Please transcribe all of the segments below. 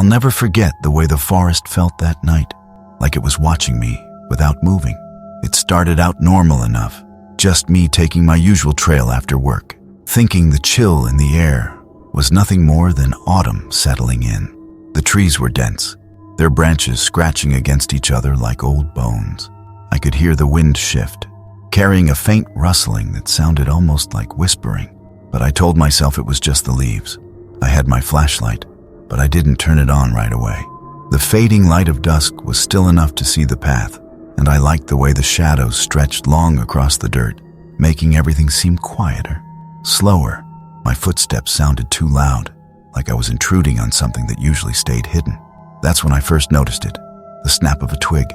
never forget the way the forest felt that night, like it was watching me without moving. It started out normal enough, just me taking my usual trail after work, thinking the chill in the air was nothing more than autumn settling in. The trees were dense, their branches scratching against each other like old bones. I could hear the wind shift, carrying a faint rustling that sounded almost like whispering, but I told myself it was just the leaves. I had my flashlight, but I didn't turn it on right away. The fading light of dusk was still enough to see the path, and I liked the way the shadows stretched long across the dirt, making everything seem quieter, slower. My footsteps sounded too loud, like I was intruding on something that usually stayed hidden. That's when I first noticed it, the snap of a twig,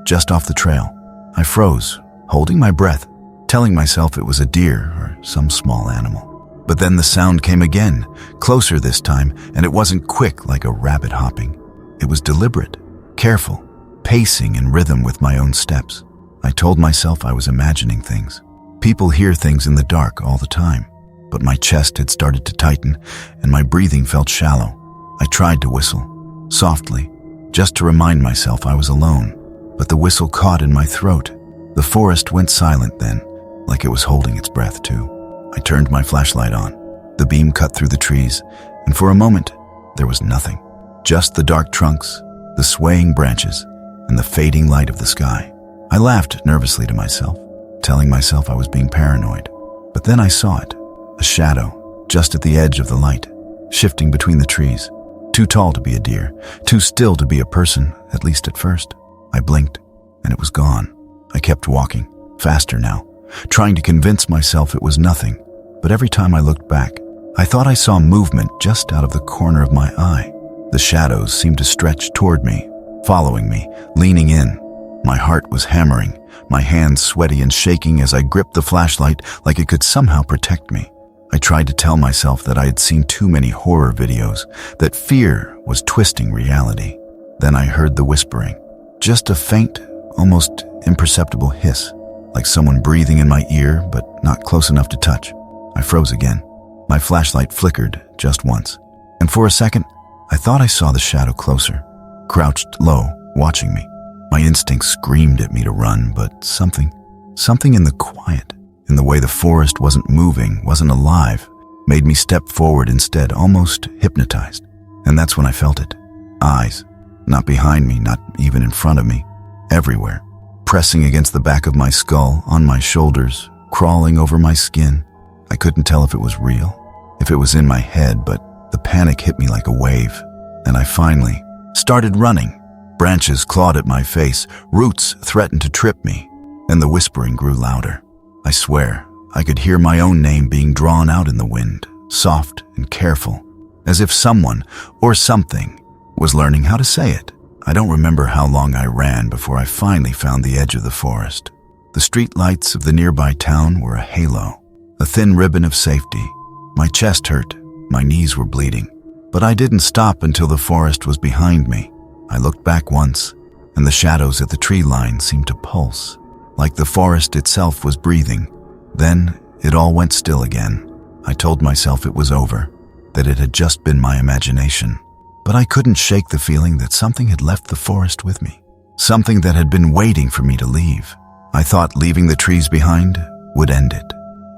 just off the trail. I froze, holding my breath, telling myself it was a deer or some small animal. But then the sound came again, closer this time, and it wasn't quick like a rabbit hopping. It was deliberate, careful, pacing in rhythm with my own steps. I told myself I was imagining things. People hear things in the dark all the time, but my chest had started to tighten and my breathing felt shallow. I tried to whistle, softly, just to remind myself I was alone, but the whistle caught in my throat. The forest went silent then, like it was holding its breath too. I turned my flashlight on. The beam cut through the trees, and for a moment, there was nothing. Just the dark trunks, the swaying branches, and the fading light of the sky. I laughed nervously to myself, telling myself I was being paranoid. But then I saw it, a shadow, just at the edge of the light, shifting between the trees. Too tall to be a deer, too still to be a person, at least at first. I blinked, and it was gone. I kept walking, faster now, trying to convince myself it was nothing. But every time I looked back, I thought I saw movement just out of the corner of my eye. The shadows seemed to stretch toward me, following me, leaning in. My heart was hammering, my hands sweaty and shaking as I gripped the flashlight like it could somehow protect me. I tried to tell myself that I had seen too many horror videos, that fear was twisting reality. Then I heard the whispering, just a faint, almost imperceptible hiss, like someone breathing in my ear but not close enough to touch. I froze again. My flashlight flickered just once, and for a second, I thought I saw the shadow closer, crouched low, watching me. My instincts screamed at me to run, but something in the quiet, in the way the forest wasn't moving, wasn't alive, made me step forward instead, almost hypnotized. And that's when I felt it. Eyes, not behind me, not even in front of me, everywhere, pressing against the back of my skull, on my shoulders, crawling over my skin. I couldn't tell if it was real, if it was in my head, but the panic hit me like a wave, and I finally started running. Branches clawed at my face, roots threatened to trip me, and the whispering grew louder. I swear, I could hear my own name being drawn out in the wind, soft and careful, as if someone or something was learning how to say it. I don't remember how long I ran before I finally found the edge of the forest. The street lights of the nearby town were a halo, a thin ribbon of safety. My chest hurt, my knees were bleeding, but I didn't stop until the forest was behind me. I looked back once, and the shadows at the tree line seemed to pulse, like the forest itself was breathing. Then it all went still again. I told myself it was over, that it had just been my imagination. But I couldn't shake the feeling that something had left the forest with me, something that had been waiting for me to leave. I thought leaving the trees behind would end it,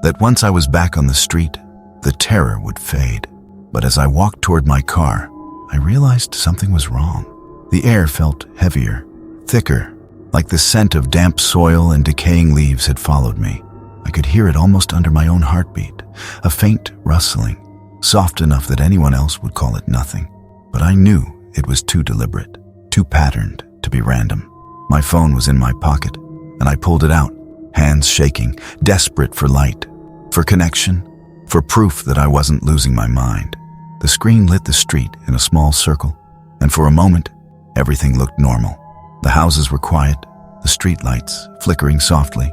that once I was back on the street, the terror would fade. But as I walked toward my car, I realized something was wrong. The air felt heavier, thicker, like the scent of damp soil and decaying leaves had followed me. I could hear it almost under my own heartbeat, a faint rustling, soft enough that anyone else would call it nothing. But I knew it was too deliberate, too patterned to be random. My phone was in my pocket, and I pulled it out, hands shaking, desperate for light, for connection, for proof that I wasn't losing my mind. The screen lit the street in a small circle, and for a moment, everything looked normal. The houses were quiet, the street lights flickering softly.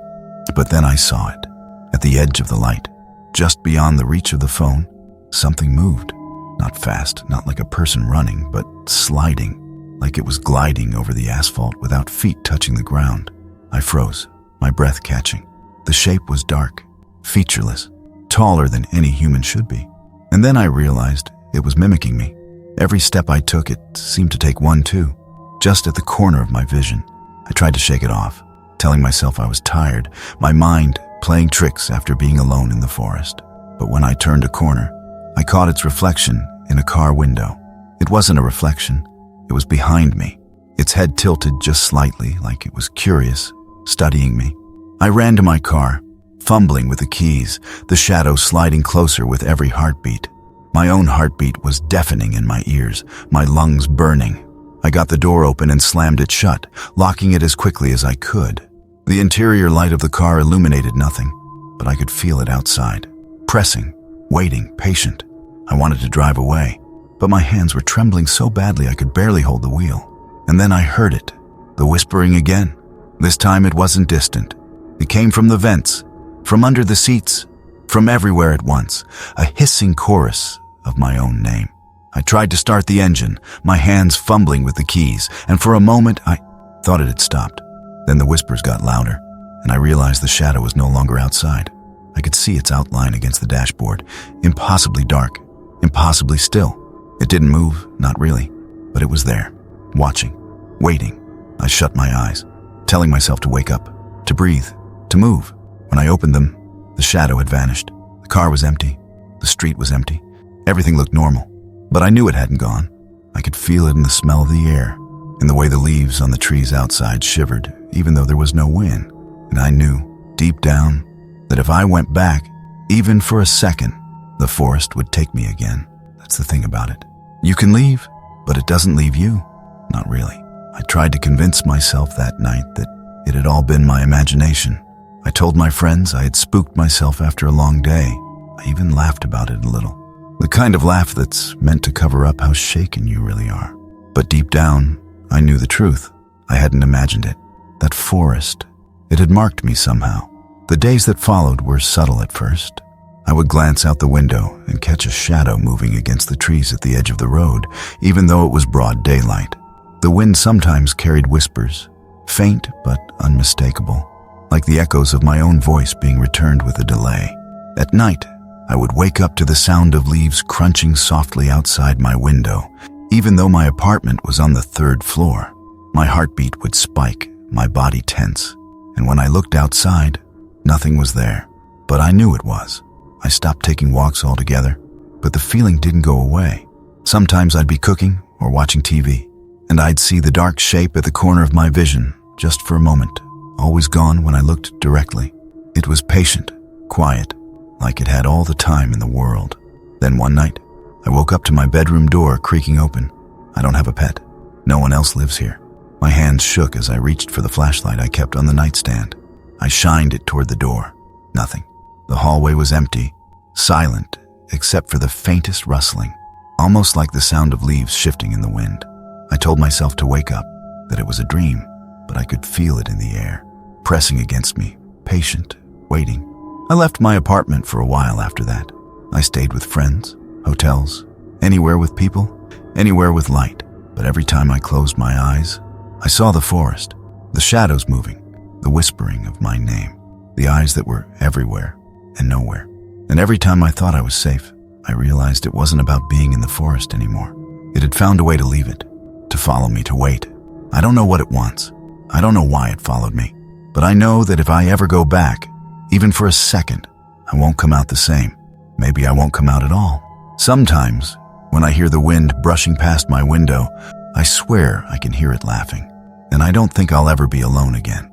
But then I saw it. At the edge of the light, just beyond the reach of the phone, something moved. Not fast, not like a person running, but sliding, like it was gliding over the asphalt without feet touching the ground. I froze, my breath catching. The shape was dark, featureless, taller than any human should be. And then I realized it was mimicking me. Every step I took, it seemed to take one too, just at the corner of my vision. I tried to shake it off, telling myself I was tired, my mind playing tricks after being alone in the forest. But when I turned a corner, I caught its reflection in a car window. It wasn't a reflection, it was behind me, its head tilted just slightly, like it was curious, studying me. I ran to my car, fumbling with the keys, the shadow sliding closer with every heartbeat. My own heartbeat was deafening in my ears, my lungs burning. I got the door open and slammed it shut, locking it as quickly as I could. The interior light of the car illuminated nothing, but I could feel it outside, pressing, waiting, patient. I wanted to drive away, but my hands were trembling so badly I could barely hold the wheel. And then I heard it, the whispering again. This time it wasn't distant. It came from the vents, from under the seats, from everywhere at once, a hissing chorus of my own name. I tried to start the engine, my hands fumbling with the keys, and for a moment I thought it had stopped. Then the whispers got louder, and I realized the shadow was no longer outside. I could see its outline against the dashboard, impossibly dark, impossibly still. It didn't move, not really, but it was there, watching, waiting. I shut my eyes, telling myself to wake up, to breathe, to move. When I opened them, the shadow had vanished. The car was empty. The street was empty. Everything looked normal, but I knew it hadn't gone. I could feel it in the smell of the air, in the way the leaves on the trees outside shivered, even though there was no wind. And I knew, deep down, that if I went back, even for a second, the forest would take me again. That's the thing about it. You can leave, but it doesn't leave you. Not really. I tried to convince myself that night that it had all been my imagination. I told my friends I had spooked myself after a long day. I even laughed about it a little. The kind of laugh that's meant to cover up how shaken you really are. But deep down, I knew the truth. I hadn't imagined it. That forest, it had marked me somehow. The days that followed were subtle at first. I would glance out the window and catch a shadow moving against the trees at the edge of the road, even though it was broad daylight. The wind sometimes carried whispers, faint but unmistakable, like the echoes of my own voice being returned with a delay. At night, I would wake up to the sound of leaves crunching softly outside my window, even though my apartment was on the 3rd floor. My heartbeat would spike, my body tense, and when I looked outside, nothing was there. But I knew it was. I stopped taking walks altogether, but the feeling didn't go away. Sometimes I'd be cooking or watching TV, and I'd see the dark shape at the corner of my vision, just for a moment, always gone when I looked directly. It was patient, quiet, like it had all the time in the world. Then one night, I woke up to my bedroom door creaking open. I don't have a pet. No one else lives here. My hands shook as I reached for the flashlight I kept on the nightstand. I shined it toward the door. Nothing. The hallway was empty, silent, except for the faintest rustling, almost like the sound of leaves shifting in the wind. I told myself to wake up, that it was a dream, but I could feel it in the air, pressing against me, patient, waiting. I left my apartment for a while after that. I stayed with friends, hotels, anywhere with people, anywhere with light. But every time I closed my eyes, I saw the forest, the shadows moving, the whispering of my name, the eyes that were everywhere and nowhere. And every time I thought I was safe, I realized it wasn't about being in the forest anymore. It had found a way to leave it, to follow me, to wait. I don't know what it wants. I don't know why it followed me. But I know that if I ever go back, even for a second, I won't come out the same. Maybe I won't come out at all. Sometimes, when I hear the wind brushing past my window, I swear I can hear it laughing. And I don't think I'll ever be alone again.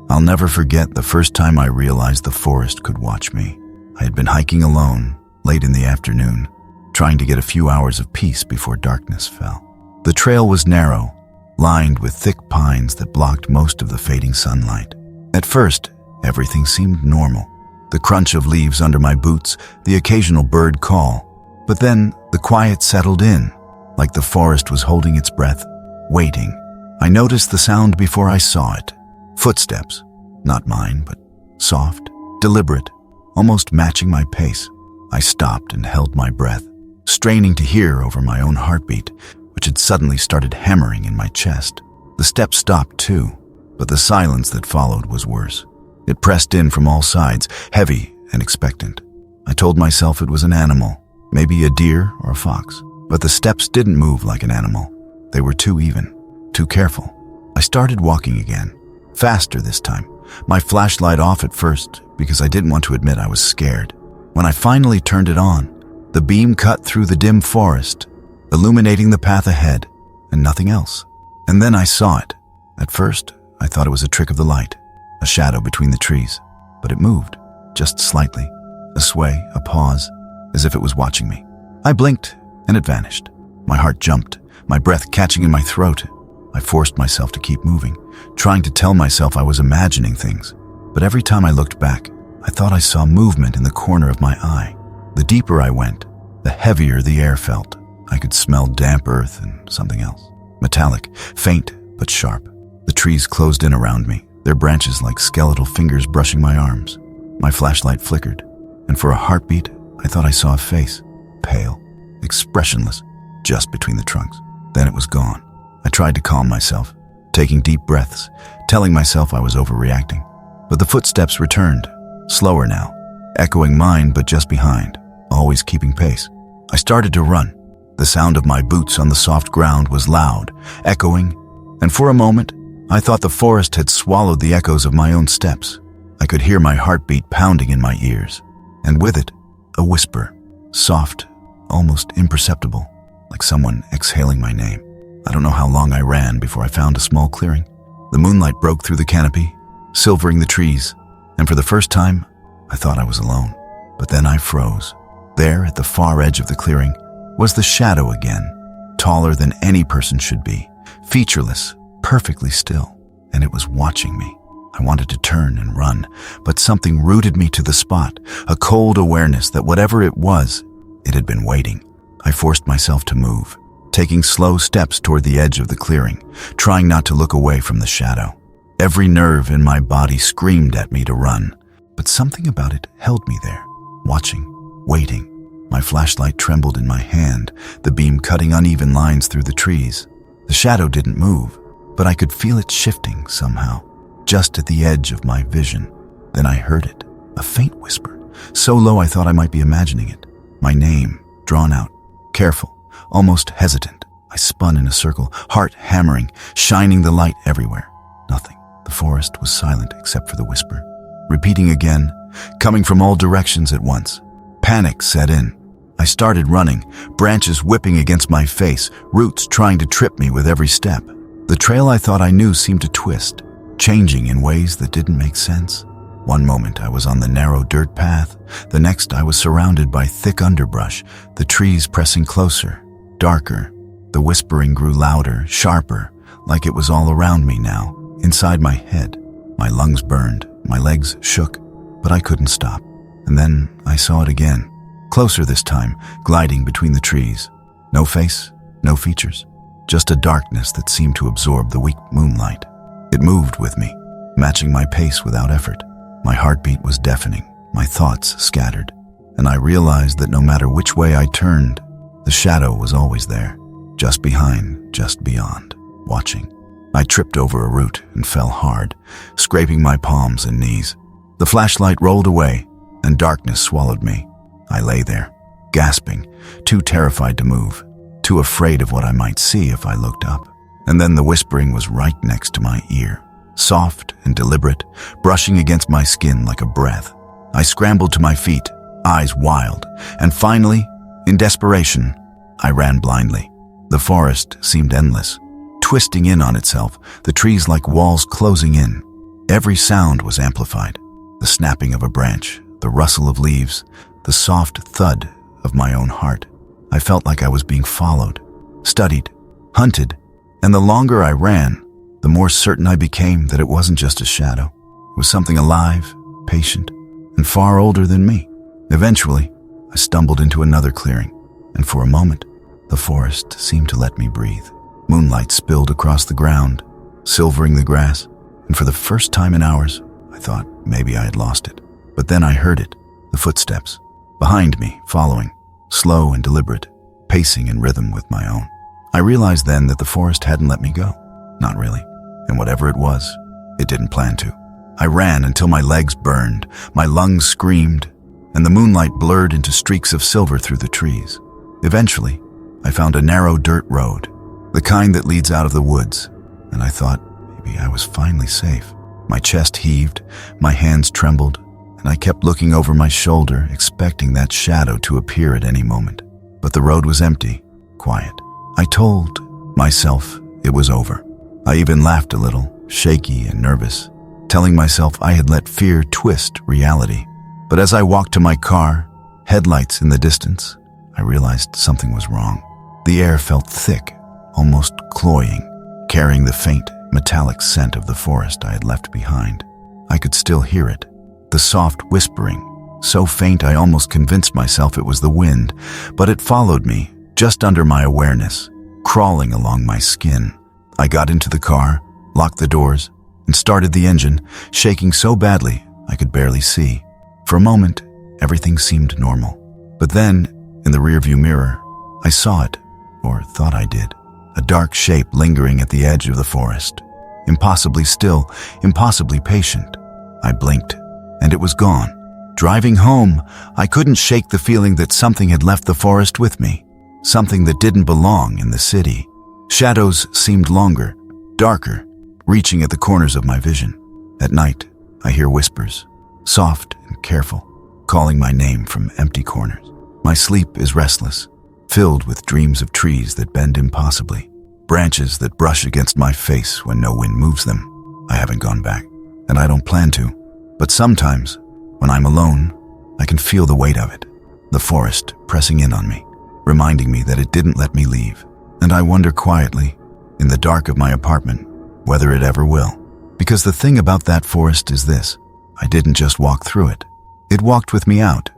I'll never forget the first time I realized the forest could watch me. I had been hiking alone, late in the afternoon, trying to get a few hours of peace before darkness fell. The trail was narrow, lined with thick pines that blocked most of the fading sunlight. At first, everything seemed normal. The crunch of leaves under my boots, the occasional bird call. But then the quiet settled in, like the forest was holding its breath, waiting. I noticed the sound before I saw it. Footsteps, not mine, but soft, deliberate, almost matching my pace. I stopped and held my breath, straining to hear over my own heartbeat, which had suddenly started hammering in my chest. The steps stopped too, but the silence that followed was worse. It pressed in from all sides, heavy and expectant. I told myself it was an animal, maybe a deer or a fox. But the steps didn't move like an animal. They were too even, too careful. I started walking again, faster this time, my flashlight off at first because I didn't want to admit I was scared. When I finally turned it on, the beam cut through the dim forest, illuminating the path ahead and nothing else. And then I saw it. At first, I thought it was a trick of the light, a shadow between the trees, but it moved, just slightly, a sway, a pause, as if it was watching me. I blinked and it vanished. My heart jumped, my breath catching in my throat. I forced myself to keep moving, trying to tell myself I was imagining things. But every time I looked back, I thought I saw movement in the corner of my eye. The deeper I went, the heavier the air felt. I could smell damp earth and something else. Metallic, faint, but sharp. The trees closed in around me, their branches like skeletal fingers brushing my arms. My flashlight flickered, and for a heartbeat, I thought I saw a face, pale, expressionless, just between the trunks. Then it was gone. I tried to calm myself, taking deep breaths, telling myself I was overreacting. But the footsteps returned, slower now, echoing mine but just behind, always keeping pace. I started to run. The sound of my boots on the soft ground was loud, echoing, and for a moment, I thought the forest had swallowed the echoes of my own steps. I could hear my heartbeat pounding in my ears, and with it, a whisper, soft, almost imperceptible, like someone exhaling my name. I don't know how long I ran before I found a small clearing. The moonlight broke through the canopy, silvering the trees, and for the first time, I thought I was alone. But then I froze. There, at the far edge of the clearing, was the shadow again, taller than any person should be, featureless, perfectly still, and it was watching me. I wanted to turn and run, but something rooted me to the spot, a cold awareness that whatever it was, it had been waiting. I forced myself to move, taking slow steps toward the edge of the clearing, trying not to look away from the shadow. Every nerve in my body screamed at me to run, but something about it held me there, watching, waiting. My flashlight trembled in my hand, the beam cutting uneven lines through the trees. The shadow didn't move, but I could feel it shifting somehow, just at the edge of my vision. Then I heard it, a faint whisper, so low I thought I might be imagining it. My name, drawn out, careful, almost hesitant. I spun in a circle, heart hammering, shining the light everywhere. Nothing. The forest was silent except for the whisper. Repeating again, coming from all directions at once. Panic set in. I started running, branches whipping against my face, roots trying to trip me with every step. The trail I thought I knew seemed to twist, changing in ways that didn't make sense. One moment I was on the narrow dirt path, the next I was surrounded by thick underbrush, the trees pressing closer, darker. The whispering grew louder, sharper, like it was all around me now, inside my head. My lungs burned, my legs shook, but I couldn't stop. And then I saw it again, closer this time, gliding between the trees. No face, no features, just a darkness that seemed to absorb the weak moonlight. It moved with me, matching my pace without effort. My heartbeat was deafening, my thoughts scattered, and I realized that no matter which way I turned, the shadow was always there, just behind, just beyond, watching. I tripped over a root and fell hard, scraping my palms and knees. The flashlight rolled away, and darkness swallowed me. I lay there, gasping, too terrified to move, too afraid of what I might see if I looked up. And then the whispering was right next to my ear, soft and deliberate, brushing against my skin like a breath. I scrambled to my feet, eyes wild, and finally, in desperation, I ran blindly. The forest seemed endless, twisting in on itself, the trees like walls closing in. Every sound was amplified, the snapping of a branch, the rustle of leaves, the soft thud of my own heart. I felt like I was being followed, studied, hunted, and the longer I ran, the more certain I became that it wasn't just a shadow. It was something alive, patient, and far older than me. Eventually, I stumbled into another clearing, and for a moment, the forest seemed to let me breathe. Moonlight spilled across the ground, silvering the grass, and for the first time in hours, I thought maybe I had lost it. But then I heard it, the footsteps, behind me, following, slow and deliberate, pacing in rhythm with my own. I realized then that the forest hadn't let me go. Not really. And whatever it was, it didn't plan to. I ran until my legs burned, my lungs screamed, and the moonlight blurred into streaks of silver through the trees. Eventually, I found a narrow dirt road, the kind that leads out of the woods, and I thought maybe I was finally safe. My chest heaved, my hands trembled, and I kept looking over my shoulder, expecting that shadow to appear at any moment. But the road was empty, quiet. I told myself it was over. I even laughed a little, shaky and nervous, telling myself I had let fear twist reality. But as I walked to my car, headlights in the distance, I realized something was wrong. The air felt thick, almost cloying, carrying the faint, metallic scent of the forest I had left behind. I could still hear it, the soft whispering, so faint I almost convinced myself it was the wind, but it followed me, just under my awareness, crawling along my skin. I got into the car, locked the doors, and started the engine, shaking so badly I could barely see. For a moment, everything seemed normal. But then, in the rearview mirror, I saw it, or thought I did, a dark shape lingering at the edge of the forest. Impossibly still, impossibly patient. I blinked, and it was gone. Driving home, I couldn't shake the feeling that something had left the forest with me, something that didn't belong in the city. Shadows seemed longer, darker, reaching at the corners of my vision. At night, I hear whispers, soft and careful, calling my name from empty corners. My sleep is restless, filled with dreams of trees that bend impossibly, branches that brush against my face when no wind moves them. I haven't gone back, and I don't plan to, but sometimes, when I'm alone, I can feel the weight of it, the forest pressing in on me, reminding me that it didn't let me leave. And I wonder quietly, in the dark of my apartment, whether it ever will. Because the thing about that forest is this: I didn't just walk through it. It walked with me out.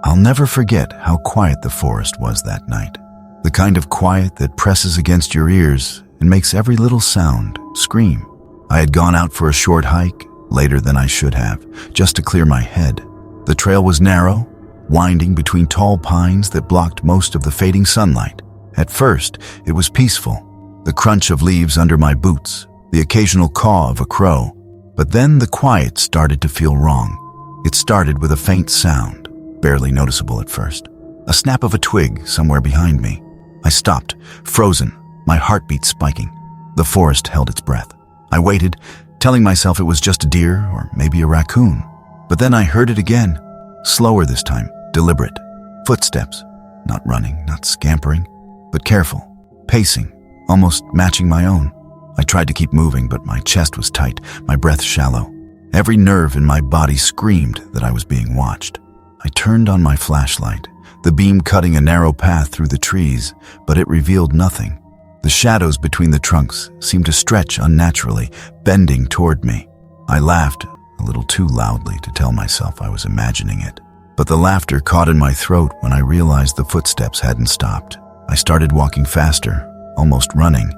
I'll never forget how quiet the forest was that night. The kind of quiet that presses against your ears and makes every little sound scream. I had gone out for a short hike, later than I should have, just to clear my head. The trail was narrow, winding between tall pines that blocked most of the fading sunlight. At first, it was peaceful, the crunch of leaves under my boots, the occasional caw of a crow. But then the quiet started to feel wrong. It started with a faint sound, barely noticeable at first. A snap of a twig somewhere behind me. I stopped, frozen, my heartbeat spiking. The forest held its breath. I waited, telling myself it was just a deer or maybe a raccoon. But then I heard it again, slower this time, deliberate. Footsteps, not running, not scampering, but careful, pacing, almost matching my own. I tried to keep moving, but my chest was tight, my breath shallow. Every nerve in my body screamed that I was being watched. I turned on my flashlight, the beam cutting a narrow path through the trees, but it revealed nothing. The shadows between the trunks seemed to stretch unnaturally, bending toward me. I laughed, a little too loudly to tell myself I was imagining it. But the laughter caught in my throat when I realized the footsteps hadn't stopped. I started walking faster, almost running,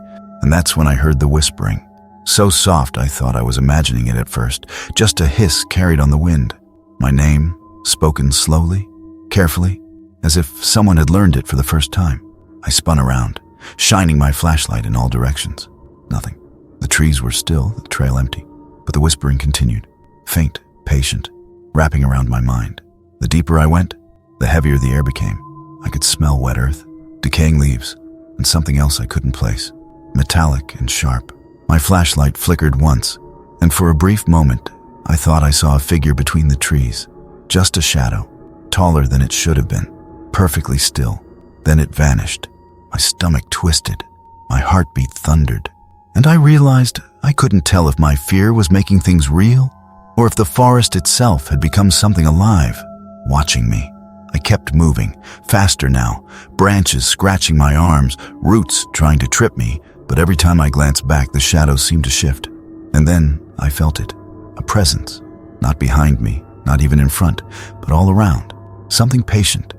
and that's when I heard the whispering. So soft I thought I was imagining it at first, just a hiss carried on the wind. My name, spoken slowly, carefully, as if someone had learned it for the first time. I spun around, shining my flashlight in all directions. Nothing. The trees were still, the trail empty, but the whispering continued, faint, patient, wrapping around my mind. The deeper I went, the heavier the air became. I could smell wet earth, decaying leaves, and something else I couldn't place, metallic and sharp. My flashlight flickered once, and for a brief moment, I thought I saw a figure between the trees, just a shadow, taller than it should have been, perfectly still. Then it vanished. My stomach twisted, my heartbeat thundered, and I realized I couldn't tell if my fear was making things real or if the forest itself had become something alive, watching me. I kept moving, faster now, branches scratching my arms, roots trying to trip me, but every time I glanced back, the shadows seemed to shift. And then I felt it, a presence, not behind me, not even in front, but all around. Something patient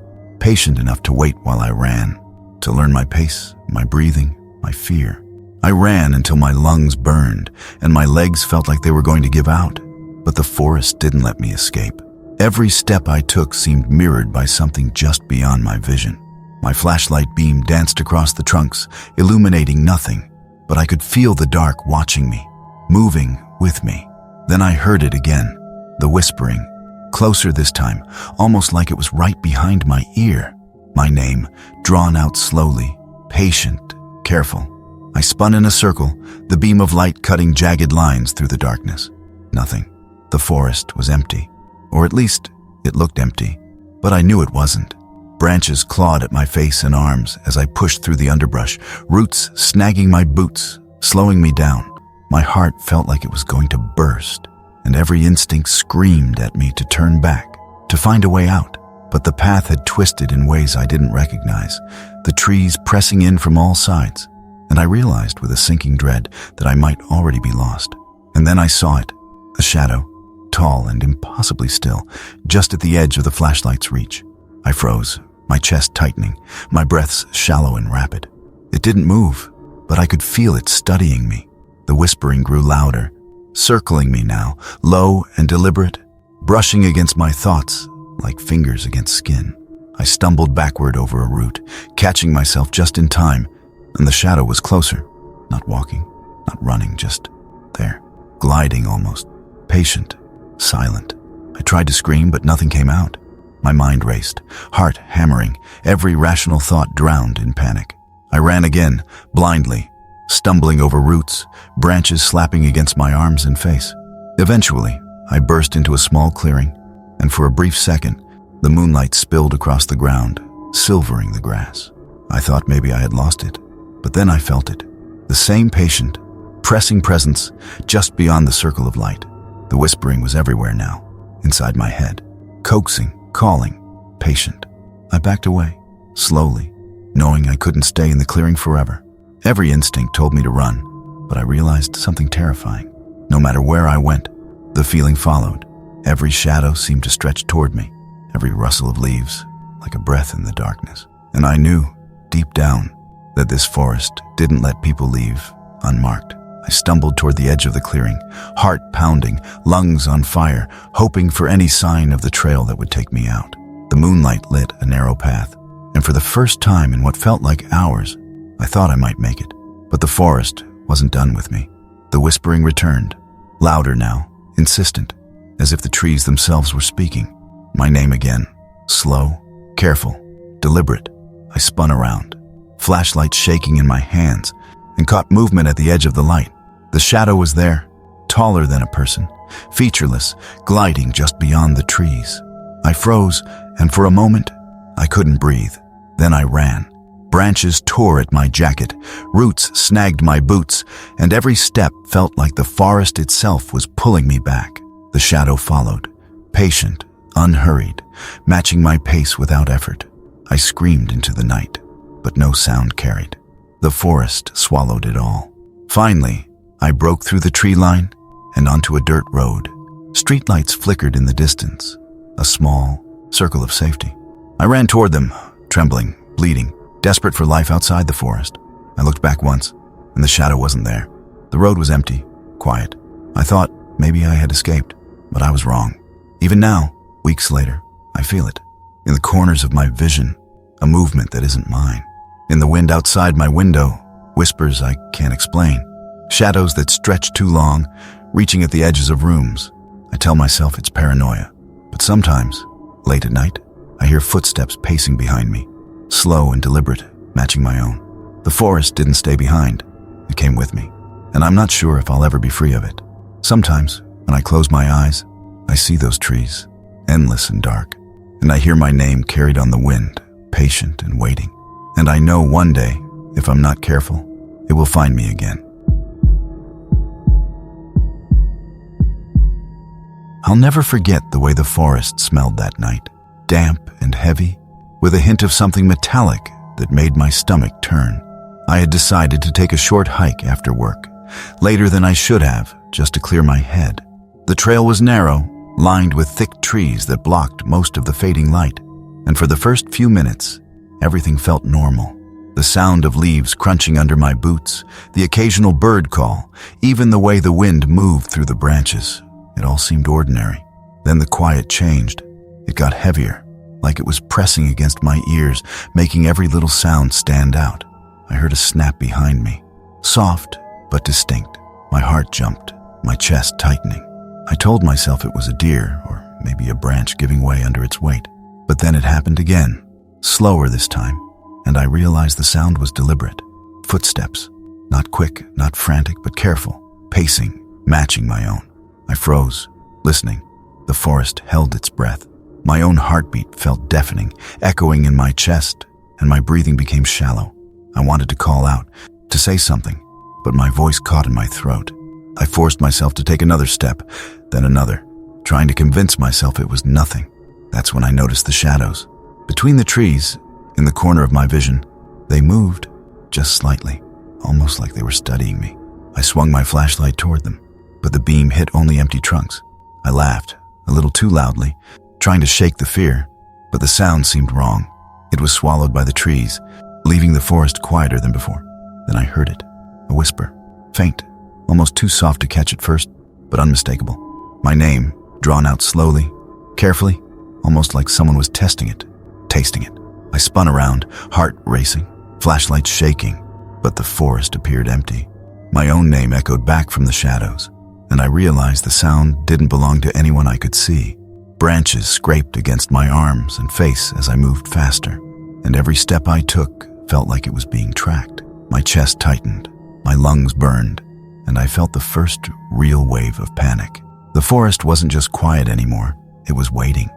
enough to wait while I ran, to learn my pace, my breathing, my fear. I ran until my lungs burned and my legs felt like they were going to give out, but the forest didn't let me escape. Every step I took seemed mirrored by something just beyond my vision. My flashlight beam danced across the trunks, illuminating nothing, but I could feel the dark watching me, moving with me. Then I heard it again, the whispering, closer this time, almost like it was right behind my ear. My name, drawn out slowly, patient, careful. I spun in a circle, the beam of light cutting jagged lines through the darkness. Nothing. The forest was empty, or at least it looked empty, but I knew it wasn't. Branches clawed at my face and arms as I pushed through the underbrush, roots snagging my boots, slowing me down. My heart felt like it was going to burst, and every instinct screamed at me to turn back, to find a way out. But the path had twisted in ways I didn't recognize, the trees pressing in from all sides, and I realized with a sinking dread that I might already be lost. And then I saw it, a shadow, tall and impossibly still, just at the edge of the flashlight's reach. I froze, my chest tightening, my breaths shallow and rapid. It didn't move, but I could feel it studying me. The whispering grew louder, circling me now, low and deliberate, brushing against my thoughts like fingers against skin. I stumbled backward over a root, catching myself just in time, and the shadow was closer, not walking, not running, just there, gliding almost, patient, silent. I tried to scream, but nothing came out. My mind raced, heart hammering, every rational thought drowned in panic. I ran again, blindly, stumbling over roots, branches slapping against my arms and face. Eventually, I burst into a small clearing, and for a brief second, the moonlight spilled across the ground, silvering the grass. I thought maybe I had lost it, but then I felt it. The same patient, pressing presence just beyond the circle of light. The whispering was everywhere now, inside my head, coaxing, calling, patient. I backed away, slowly, knowing I couldn't stay in the clearing forever. Every instinct told me to run, but I realized something terrifying. No matter where I went, the feeling followed. Every shadow seemed to stretch toward me, every rustle of leaves, like a breath in the darkness. And I knew, deep down, that this forest didn't let people leave unmarked. I stumbled toward the edge of the clearing, heart pounding, lungs on fire, hoping for any sign of the trail that would take me out. The moonlight lit a narrow path, and for the first time in what felt like hours, I thought I might make it. But the forest wasn't done with me. The whispering returned, louder now, insistent, as if the trees themselves were speaking. My name again, slow, careful, deliberate. I spun around, flashlight shaking in my hands, and caught movement at the edge of the light. The shadow was there, taller than a person, featureless, gliding just beyond the trees. I froze, and for a moment, I couldn't breathe. Then I ran. Branches tore at my jacket, roots snagged my boots, and every step felt like the forest itself was pulling me back. The shadow followed, patient, unhurried, matching my pace without effort. I screamed into the night, but no sound carried. The forest swallowed it all. Finally, I broke through the tree line and onto a dirt road. Streetlights flickered in the distance, a small circle of safety. I ran toward them, trembling, bleeding, desperate for life outside the forest. I looked back once, and the shadow wasn't there. The road was empty, quiet. I thought maybe I had escaped, but I was wrong. Even now, weeks later, I feel it. In the corners of my vision, a movement that isn't mine. In the wind outside my window, whispers I can't explain. Shadows that stretch too long, reaching at the edges of rooms. I tell myself it's paranoia, but sometimes, late at night, I hear footsteps pacing behind me, slow and deliberate, matching my own. The forest didn't stay behind. It came with me, and I'm not sure if I'll ever be free of it. Sometimes, when I close my eyes, I see those trees, endless and dark, and I hear my name carried on the wind, patient and waiting. And I know one day, if I'm not careful, it will find me again. I'll never forget the way the forest smelled that night, damp and heavy, with a hint of something metallic that made my stomach turn. I had decided to take a short hike after work, later than I should have, just to clear my head. The trail was narrow, lined with thick trees that blocked most of the fading light, and for the first few minutes, everything felt normal. The sound of leaves crunching under my boots, the occasional bird call, even the way the wind moved through the branches. It all seemed ordinary. Then the quiet changed. It got heavier, like it was pressing against my ears, making every little sound stand out. I heard a snap behind me, soft but distinct. My heart jumped, my chest tightening. I told myself it was a deer or maybe a branch giving way under its weight. But then it happened again, slower this time, and I realized the sound was deliberate. Footsteps, not quick, not frantic, but careful, pacing, matching my own. I froze, listening. The forest held its breath. My own heartbeat felt deafening, echoing in my chest, and my breathing became shallow. I wanted to call out, to say something, but my voice caught in my throat. I forced myself to take another step, then another, trying to convince myself it was nothing. That's when I noticed the shadows. Between the trees, in the corner of my vision, they moved, just slightly, almost like they were studying me. I swung my flashlight toward them, but the beam hit only empty trunks. I laughed, a little too loudly, trying to shake the fear, but the sound seemed wrong. It was swallowed by the trees, leaving the forest quieter than before. Then I heard it, a whisper, faint, almost too soft to catch at first, but unmistakable. My name, drawn out slowly, carefully, almost like someone was testing it, tasting it. I spun around, heart racing, flashlight shaking, but the forest appeared empty. My own name echoed back from the shadows, and I realized the sound didn't belong to anyone I could see. Branches scraped against my arms and face as I moved faster, and every step I took felt like it was being tracked. My chest tightened, my lungs burned, and I felt the first real wave of panic. The forest wasn't just quiet anymore, it was waiting.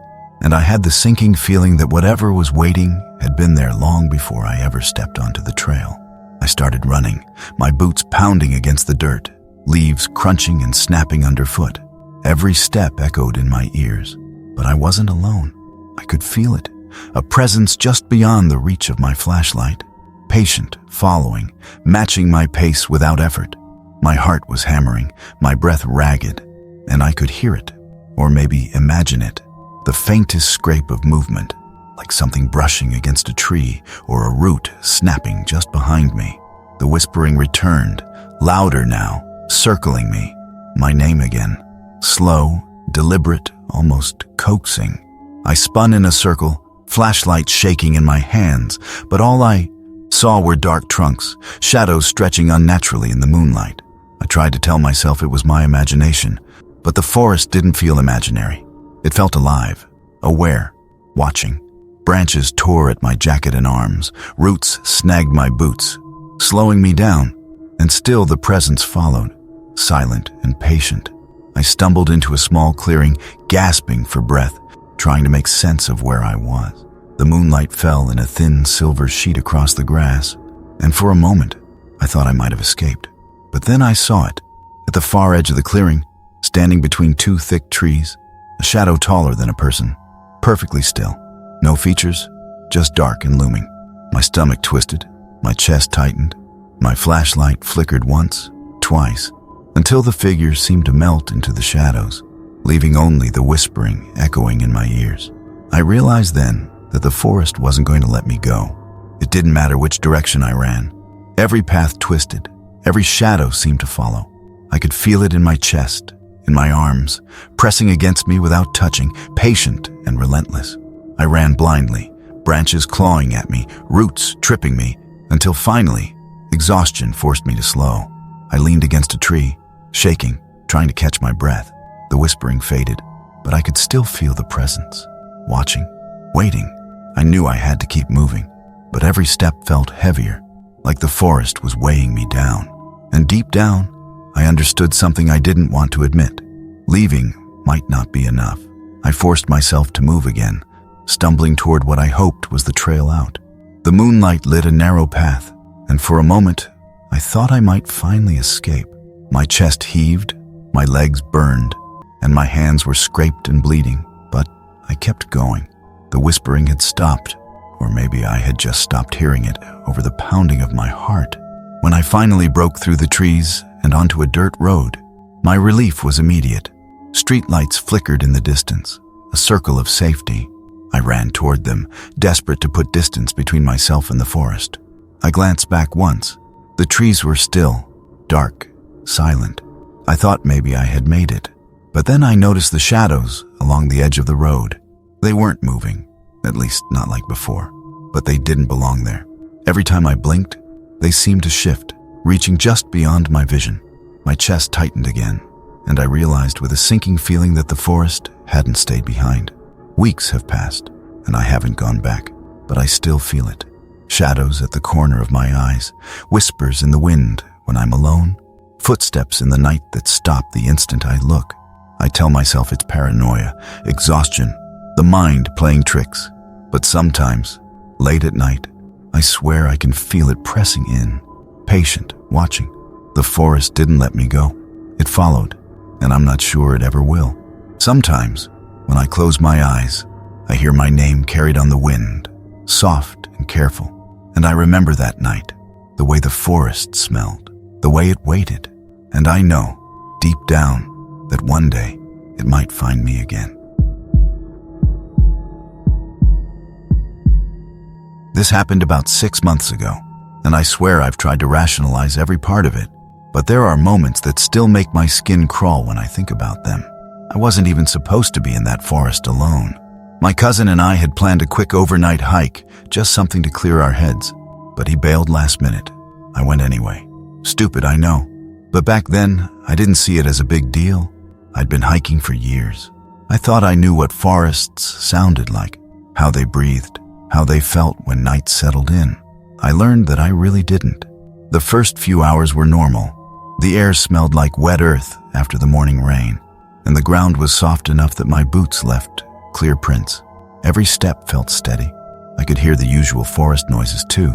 And I had the sinking feeling that whatever was waiting had been there long before I ever stepped onto the trail. I started running, my boots pounding against the dirt, leaves crunching and snapping underfoot. Every step echoed in my ears, but I wasn't alone. I could feel it, a presence just beyond the reach of my flashlight, patient, following, matching my pace without effort. My heart was hammering, my breath ragged, and I could hear it, or maybe imagine it. The faintest scrape of movement, like something brushing against a tree or a root snapping just behind me. The whispering returned, louder now, circling me. My name again, slow, deliberate, almost coaxing. I spun in a circle, flashlight shaking in my hands, but all I saw were dark trunks, shadows stretching unnaturally in the moonlight. I tried to tell myself it was my imagination, but the forest didn't feel imaginary. It felt alive, aware, watching. Branches tore at my jacket and arms, roots snagged my boots, slowing me down, and still the presence followed, silent and patient. I stumbled into a small clearing, gasping for breath, trying to make sense of where I was. The moonlight fell in a thin silver sheet across the grass, and for a moment, I thought I might have escaped. But then I saw it, at the far edge of the clearing, standing between two thick trees, a shadow taller than a person, perfectly still. No features, just dark and looming. My stomach twisted, my chest tightened, my flashlight flickered once, twice, until the figure seemed to melt into the shadows, leaving only the whispering echoing in my ears. I realized then that the forest wasn't going to let me go. It didn't matter which direction I ran. Every path twisted, every shadow seemed to follow. I could feel it in my chest, in my arms, pressing against me without touching, patient and relentless. I ran blindly, branches clawing at me, roots tripping me, until finally, exhaustion forced me to slow. I leaned against a tree, shaking, trying to catch my breath. The whispering faded, but I could still feel the presence, watching, waiting. I knew I had to keep moving, but every step felt heavier, like the forest was weighing me down. And deep down, I understood something I didn't want to admit. Leaving might not be enough. I forced myself to move again, stumbling toward what I hoped was the trail out. The moonlight lit a narrow path, and for a moment, I thought I might finally escape. My chest heaved, my legs burned, and my hands were scraped and bleeding, but I kept going. The whispering had stopped, or maybe I had just stopped hearing it over the pounding of my heart. When I finally broke through the trees and onto a dirt road, my relief was immediate. Streetlights flickered in the distance, a circle of safety. I ran toward them, desperate to put distance between myself and the forest. I glanced back once. The trees were still, dark, silent. I thought maybe I had made it. But then I noticed the shadows along the edge of the road. They weren't moving, at least not like before, but they didn't belong there. Every time I blinked, they seemed to shift, reaching just beyond my vision. My chest tightened again, and I realized with a sinking feeling that the forest hadn't stayed behind. Weeks have passed, and I haven't gone back, but I still feel it. Shadows at the corner of my eyes, whispers in the wind when I'm alone, footsteps in the night that stop the instant I look. I tell myself it's paranoia, exhaustion, the mind playing tricks. But sometimes, late at night, I swear I can feel it pressing in, patient, watching. The forest didn't let me go. It followed, and I'm not sure it ever will. Sometimes, when I close my eyes, I hear my name carried on the wind, soft and careful. And I remember that night, the way the forest smelled, the way it waited. And I know, deep down, that one day it might find me again. This happened about 6 months ago, and I swear I've tried to rationalize every part of it, but there are moments that still make my skin crawl when I think about them. I wasn't even supposed to be in that forest alone. My cousin and I had planned a quick overnight hike, just something to clear our heads, but he bailed last minute. I went anyway. Stupid, I know, but back then I didn't see it as a big deal. I'd been hiking for years. I thought I knew what forests sounded like, how they breathed, how they felt when night settled in. I learned that I really didn't. The first few hours were normal. The air smelled like wet earth after the morning rain, and the ground was soft enough that my boots left clear prints. Every step felt steady. I could hear the usual forest noises too.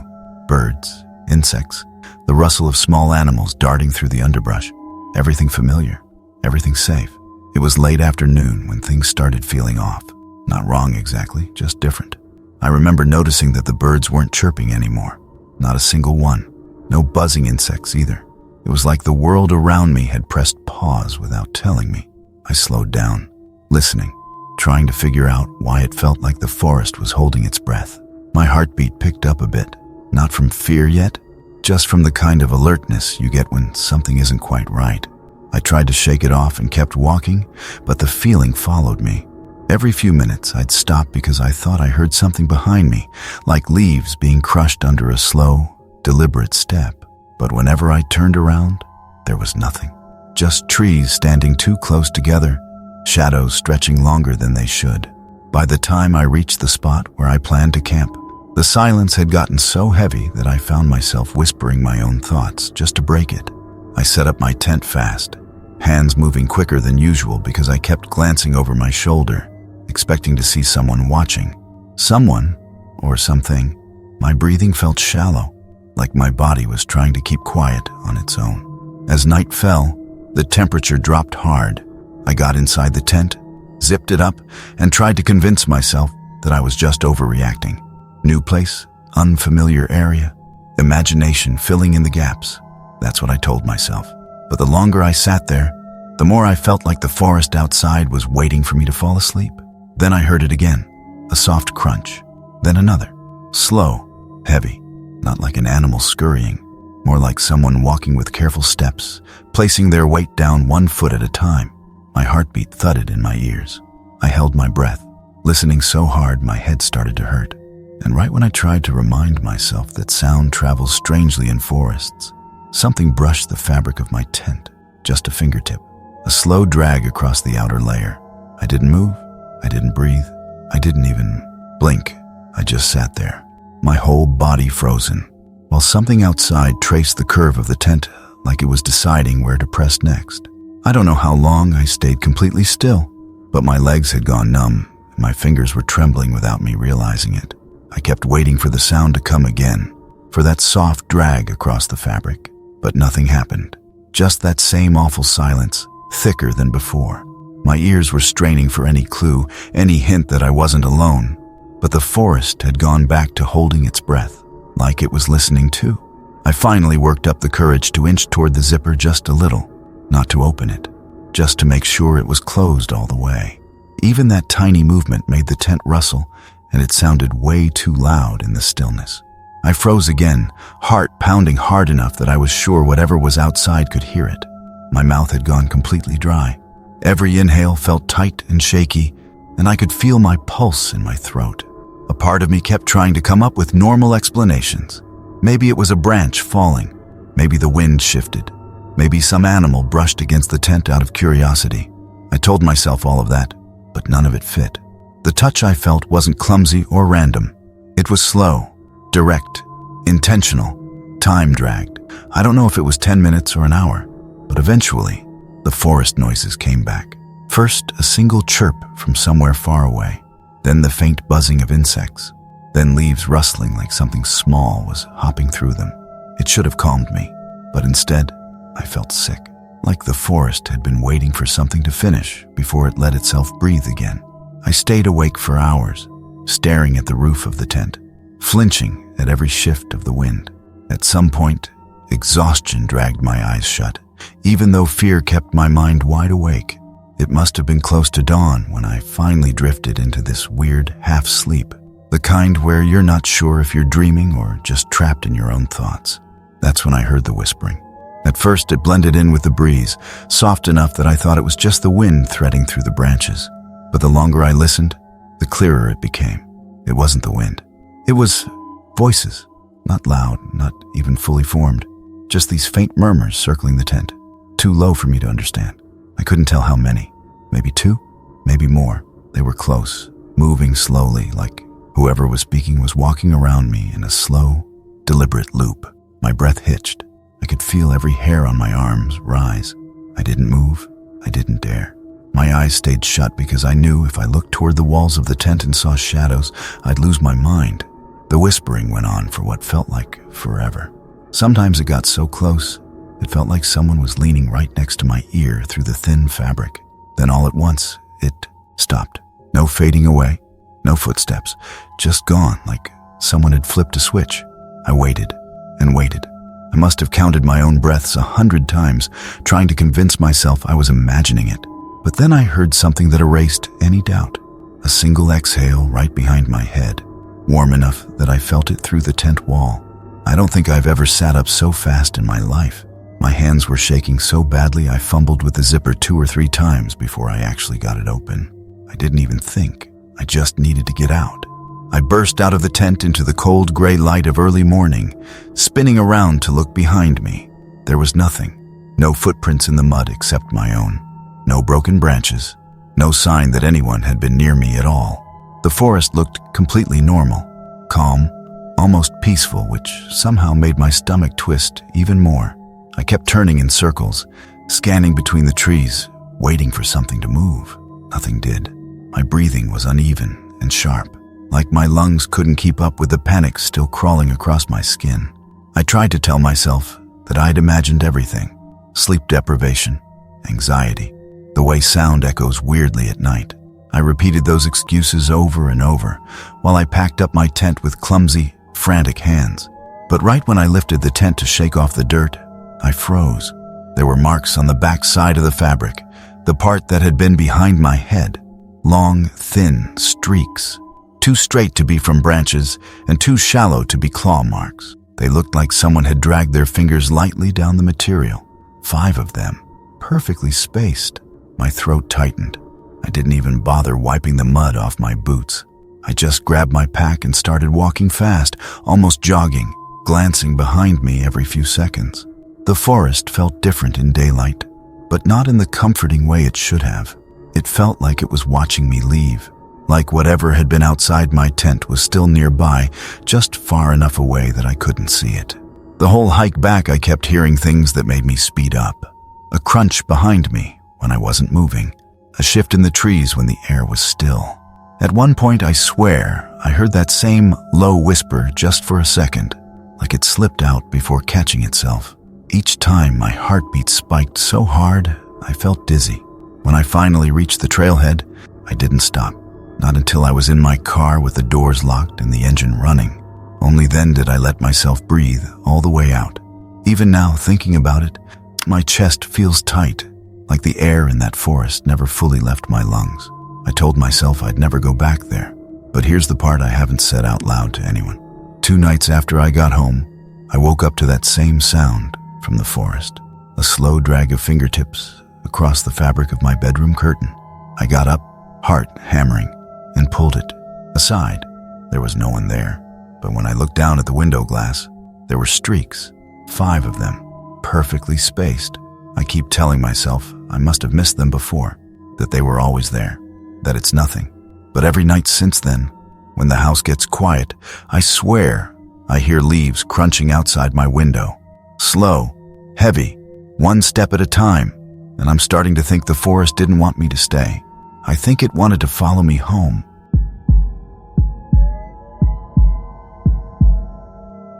Birds, insects, the rustle of small animals darting through the underbrush. Everything familiar, everything safe. It was late afternoon when things started feeling off. Not wrong exactly, just different. I remember noticing that the birds weren't chirping anymore. Not a single one. No buzzing insects either. It was like the world around me had pressed pause without telling me. I slowed down, listening, trying to figure out why it felt like the forest was holding its breath. My heartbeat picked up a bit, not from fear yet, just from the kind of alertness you get when something isn't quite right. I tried to shake it off and kept walking, but the feeling followed me. Every few minutes, I'd stop because I thought I heard something behind me, like leaves being crushed under a slow, deliberate step. But whenever I turned around, there was nothing. Just trees standing too close together, shadows stretching longer than they should. By the time I reached the spot where I planned to camp, the silence had gotten so heavy that I found myself whispering my own thoughts just to break it. I set up my tent fast, hands moving quicker than usual because I kept glancing over my shoulder, expecting to see someone watching. Someone, or something. My breathing felt shallow, like my body was trying to keep quiet on its own. As night fell, the temperature dropped hard. I got inside the tent, zipped it up, and tried to convince myself that I was just overreacting. New place, unfamiliar area, imagination filling in the gaps. That's what I told myself. But the longer I sat there, the more I felt like the forest outside was waiting for me to fall asleep. Then I heard it again, a soft crunch, then another, slow, heavy, not like an animal scurrying, more like someone walking with careful steps, placing their weight down one foot at a time. My heartbeat thudded in my ears. I held my breath, listening so hard my head started to hurt. And right when I tried to remind myself that sound travels strangely in forests, something brushed the fabric of my tent, just a fingertip, a slow drag across the outer layer. I didn't move, I didn't breathe, I didn't even blink. I just sat there, my whole body frozen, while something outside traced the curve of the tent like it was deciding where to press next. I don't know how long I stayed completely still, but my legs had gone numb, and my fingers were trembling without me realizing it. I kept waiting for the sound to come again, for that soft drag across the fabric, but nothing happened. Just that same awful silence, thicker than before. My ears were straining for any clue, any hint that I wasn't alone, but the forest had gone back to holding its breath, like it was listening too. I finally worked up the courage to inch toward the zipper just a little, not to open it, just to make sure it was closed all the way. Even that tiny movement made the tent rustle, and it sounded way too loud in the stillness. I froze again, heart pounding hard enough that I was sure whatever was outside could hear it. My mouth had gone completely dry. Every inhale felt tight and shaky, and I could feel my pulse in my throat. A part of me kept trying to come up with normal explanations. Maybe it was a branch falling. Maybe the wind shifted. Maybe some animal brushed against the tent out of curiosity. I told myself all of that, but none of it fit. The touch I felt wasn't clumsy or random. It was slow, direct, intentional, time-dragged. I don't know if it was 10 minutes or an hour, but eventually, the forest noises came back. First, a single chirp from somewhere far away, then the faint buzzing of insects, then leaves rustling like something small was hopping through them. It should have calmed me, but instead, I felt sick, like the forest had been waiting for something to finish before it let itself breathe again. I stayed awake for hours, staring at the roof of the tent, flinching at every shift of the wind. At some point, exhaustion dragged my eyes shut, even though fear kept my mind wide awake. It must have been close to dawn when I finally drifted into this weird half-sleep, the kind where you're not sure if you're dreaming or just trapped in your own thoughts. That's when I heard the whispering. At first, it blended in with the breeze, soft enough that I thought it was just the wind threading through the branches. But the longer I listened, the clearer it became. It wasn't the wind. It was voices, not loud, not even fully formed, just these faint murmurs circling the tent, too low for me to understand. I couldn't tell how many. Maybe 2, maybe more. They were close, moving slowly, like whoever was speaking was walking around me in a slow, deliberate loop. My breath hitched. I could feel every hair on my arms rise. I didn't move. I didn't dare. My eyes stayed shut because I knew if I looked toward the walls of the tent and saw shadows, I'd lose my mind. The whispering went on for what felt like forever. Sometimes it got so close, it felt like someone was leaning right next to my ear through the thin fabric. Then all at once, it stopped. No fading away, no footsteps, just gone like someone had flipped a switch. I waited and waited. I must have counted my own breaths 100 times, trying to convince myself I was imagining it. But then I heard something that erased any doubt. A single exhale right behind my head, warm enough that I felt it through the tent wall. I don't think I've ever sat up so fast in my life. My hands were shaking so badly I fumbled with the zipper 2 or 3 times before I actually got it open. I didn't even think. I just needed to get out. I burst out of the tent into the cold gray light of early morning, spinning around to look behind me. There was nothing. No footprints in the mud except my own. No broken branches. No sign that anyone had been near me at all. The forest looked completely normal, calm, almost peaceful, which somehow made my stomach twist even more. I kept turning in circles, scanning between the trees, waiting for something to move. Nothing did. My breathing was uneven and sharp, like my lungs couldn't keep up with the panic still crawling across my skin. I tried to tell myself that I'd imagined everything: sleep deprivation, anxiety, the way sound echoes weirdly at night. I repeated those excuses over and over while I packed up my tent with clumsy, frantic hands. But right when I lifted the tent to shake off the dirt, I froze. There were marks on the back side of the fabric, the part that had been behind my head. Long, thin streaks, too straight to be from branches and too shallow to be claw marks. They looked like someone had dragged their fingers lightly down the material. 5 of them, perfectly spaced. My throat tightened. I didn't even bother wiping the mud off my boots. I just grabbed my pack and started walking fast, almost jogging, glancing behind me every few seconds. The forest felt different in daylight, but not in the comforting way it should have. It felt like it was watching me leave, like whatever had been outside my tent was still nearby, just far enough away that I couldn't see it. The whole hike back I kept hearing things that made me speed up. A crunch behind me when I wasn't moving, a shift in the trees when the air was still. At one point, I swear, I heard that same low whisper just for a second, like it slipped out before catching itself. Each time my heartbeat spiked so hard, I felt dizzy. When I finally reached the trailhead, I didn't stop. Not until I was in my car with the doors locked and the engine running. Only then did I let myself breathe all the way out. Even now, thinking about it, my chest feels tight, like the air in that forest never fully left my lungs. I told myself I'd never go back there, but here's the part I haven't said out loud to anyone. 2 nights after I got home, I woke up to that same sound from the forest, a slow drag of fingertips across the fabric of my bedroom curtain. I got up, heart hammering, and pulled it aside. There was no one there, but when I looked down at the window glass, there were streaks, 5 of them, perfectly spaced, I keep telling myself I must have missed them before, that they were always there, that it's nothing. But every night since then, when the house gets quiet, I swear I hear leaves crunching outside my window. Slow, heavy, one step at a time, and I'm starting to think the forest didn't want me to stay. I think it wanted to follow me home.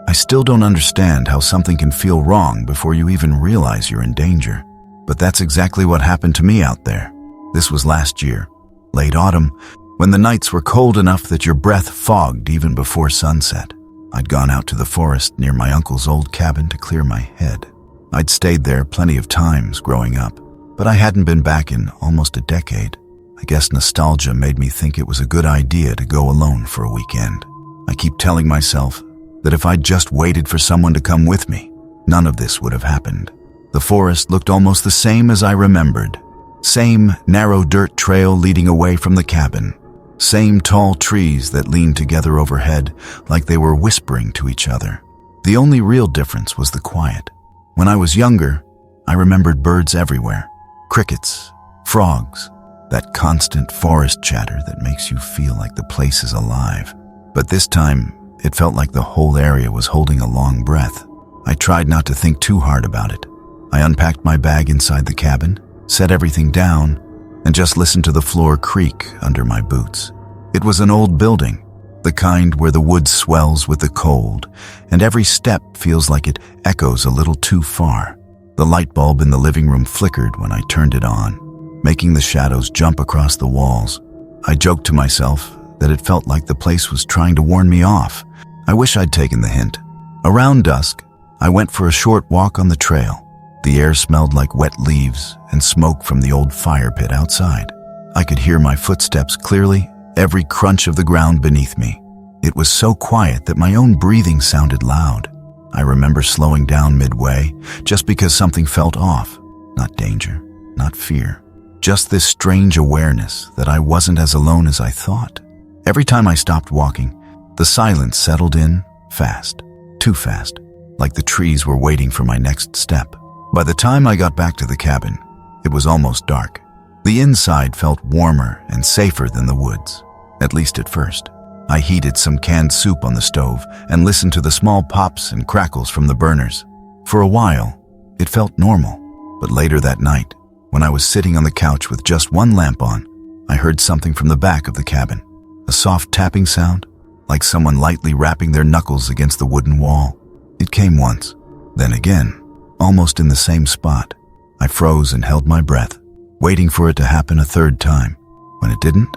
I still don't understand how something can feel wrong before you even realize you're in danger. But that's exactly what happened to me out there. This was last year, late autumn, when the nights were cold enough that your breath fogged even before sunset. I'd gone out to the forest near my uncle's old cabin to clear my head. I'd stayed there plenty of times growing up, but I hadn't been back in almost a decade. I guess nostalgia made me think it was a good idea to go alone for a weekend. I keep telling myself that if I'd just waited for someone to come with me, none of this would have happened. The forest looked almost the same as I remembered. Same narrow dirt trail leading away from the cabin. Same tall trees that leaned together overhead like they were whispering to each other. The only real difference was the quiet. When I was younger, I remembered birds everywhere. Crickets, frogs, that constant forest chatter that makes you feel like the place is alive. But this time, it felt like the whole area was holding a long breath. I tried not to think too hard about it. I unpacked my bag inside the cabin, set everything down, and just listened to the floor creak under my boots. It was an old building, the kind where the wood swells with the cold, and every step feels like it echoes a little too far. The light bulb in the living room flickered when I turned it on, making the shadows jump across the walls. I joked to myself that it felt like the place was trying to warn me off. I wish I'd taken the hint. Around dusk, I went for a short walk on the trail. The air smelled like wet leaves and smoke from the old fire pit outside. I could hear my footsteps clearly, every crunch of the ground beneath me. It was so quiet that my own breathing sounded loud. I remember slowing down midway just because something felt off. Not danger, not fear. Just this strange awareness that I wasn't as alone as I thought. Every time I stopped walking, the silence settled in fast, too fast, like the trees were waiting for my next step. By the time I got back to the cabin, it was almost dark. The inside felt warmer and safer than the woods, at least at first. I heated some canned soup on the stove and listened to the small pops and crackles from the burners. For a while, it felt normal, but later that night, when I was sitting on the couch with just one lamp on, I heard something from the back of the cabin. A soft tapping sound, like someone lightly rapping their knuckles against the wooden wall. It came once, then again, almost in the same spot. I froze and held my breath, waiting for it to happen a third time. When it didn't,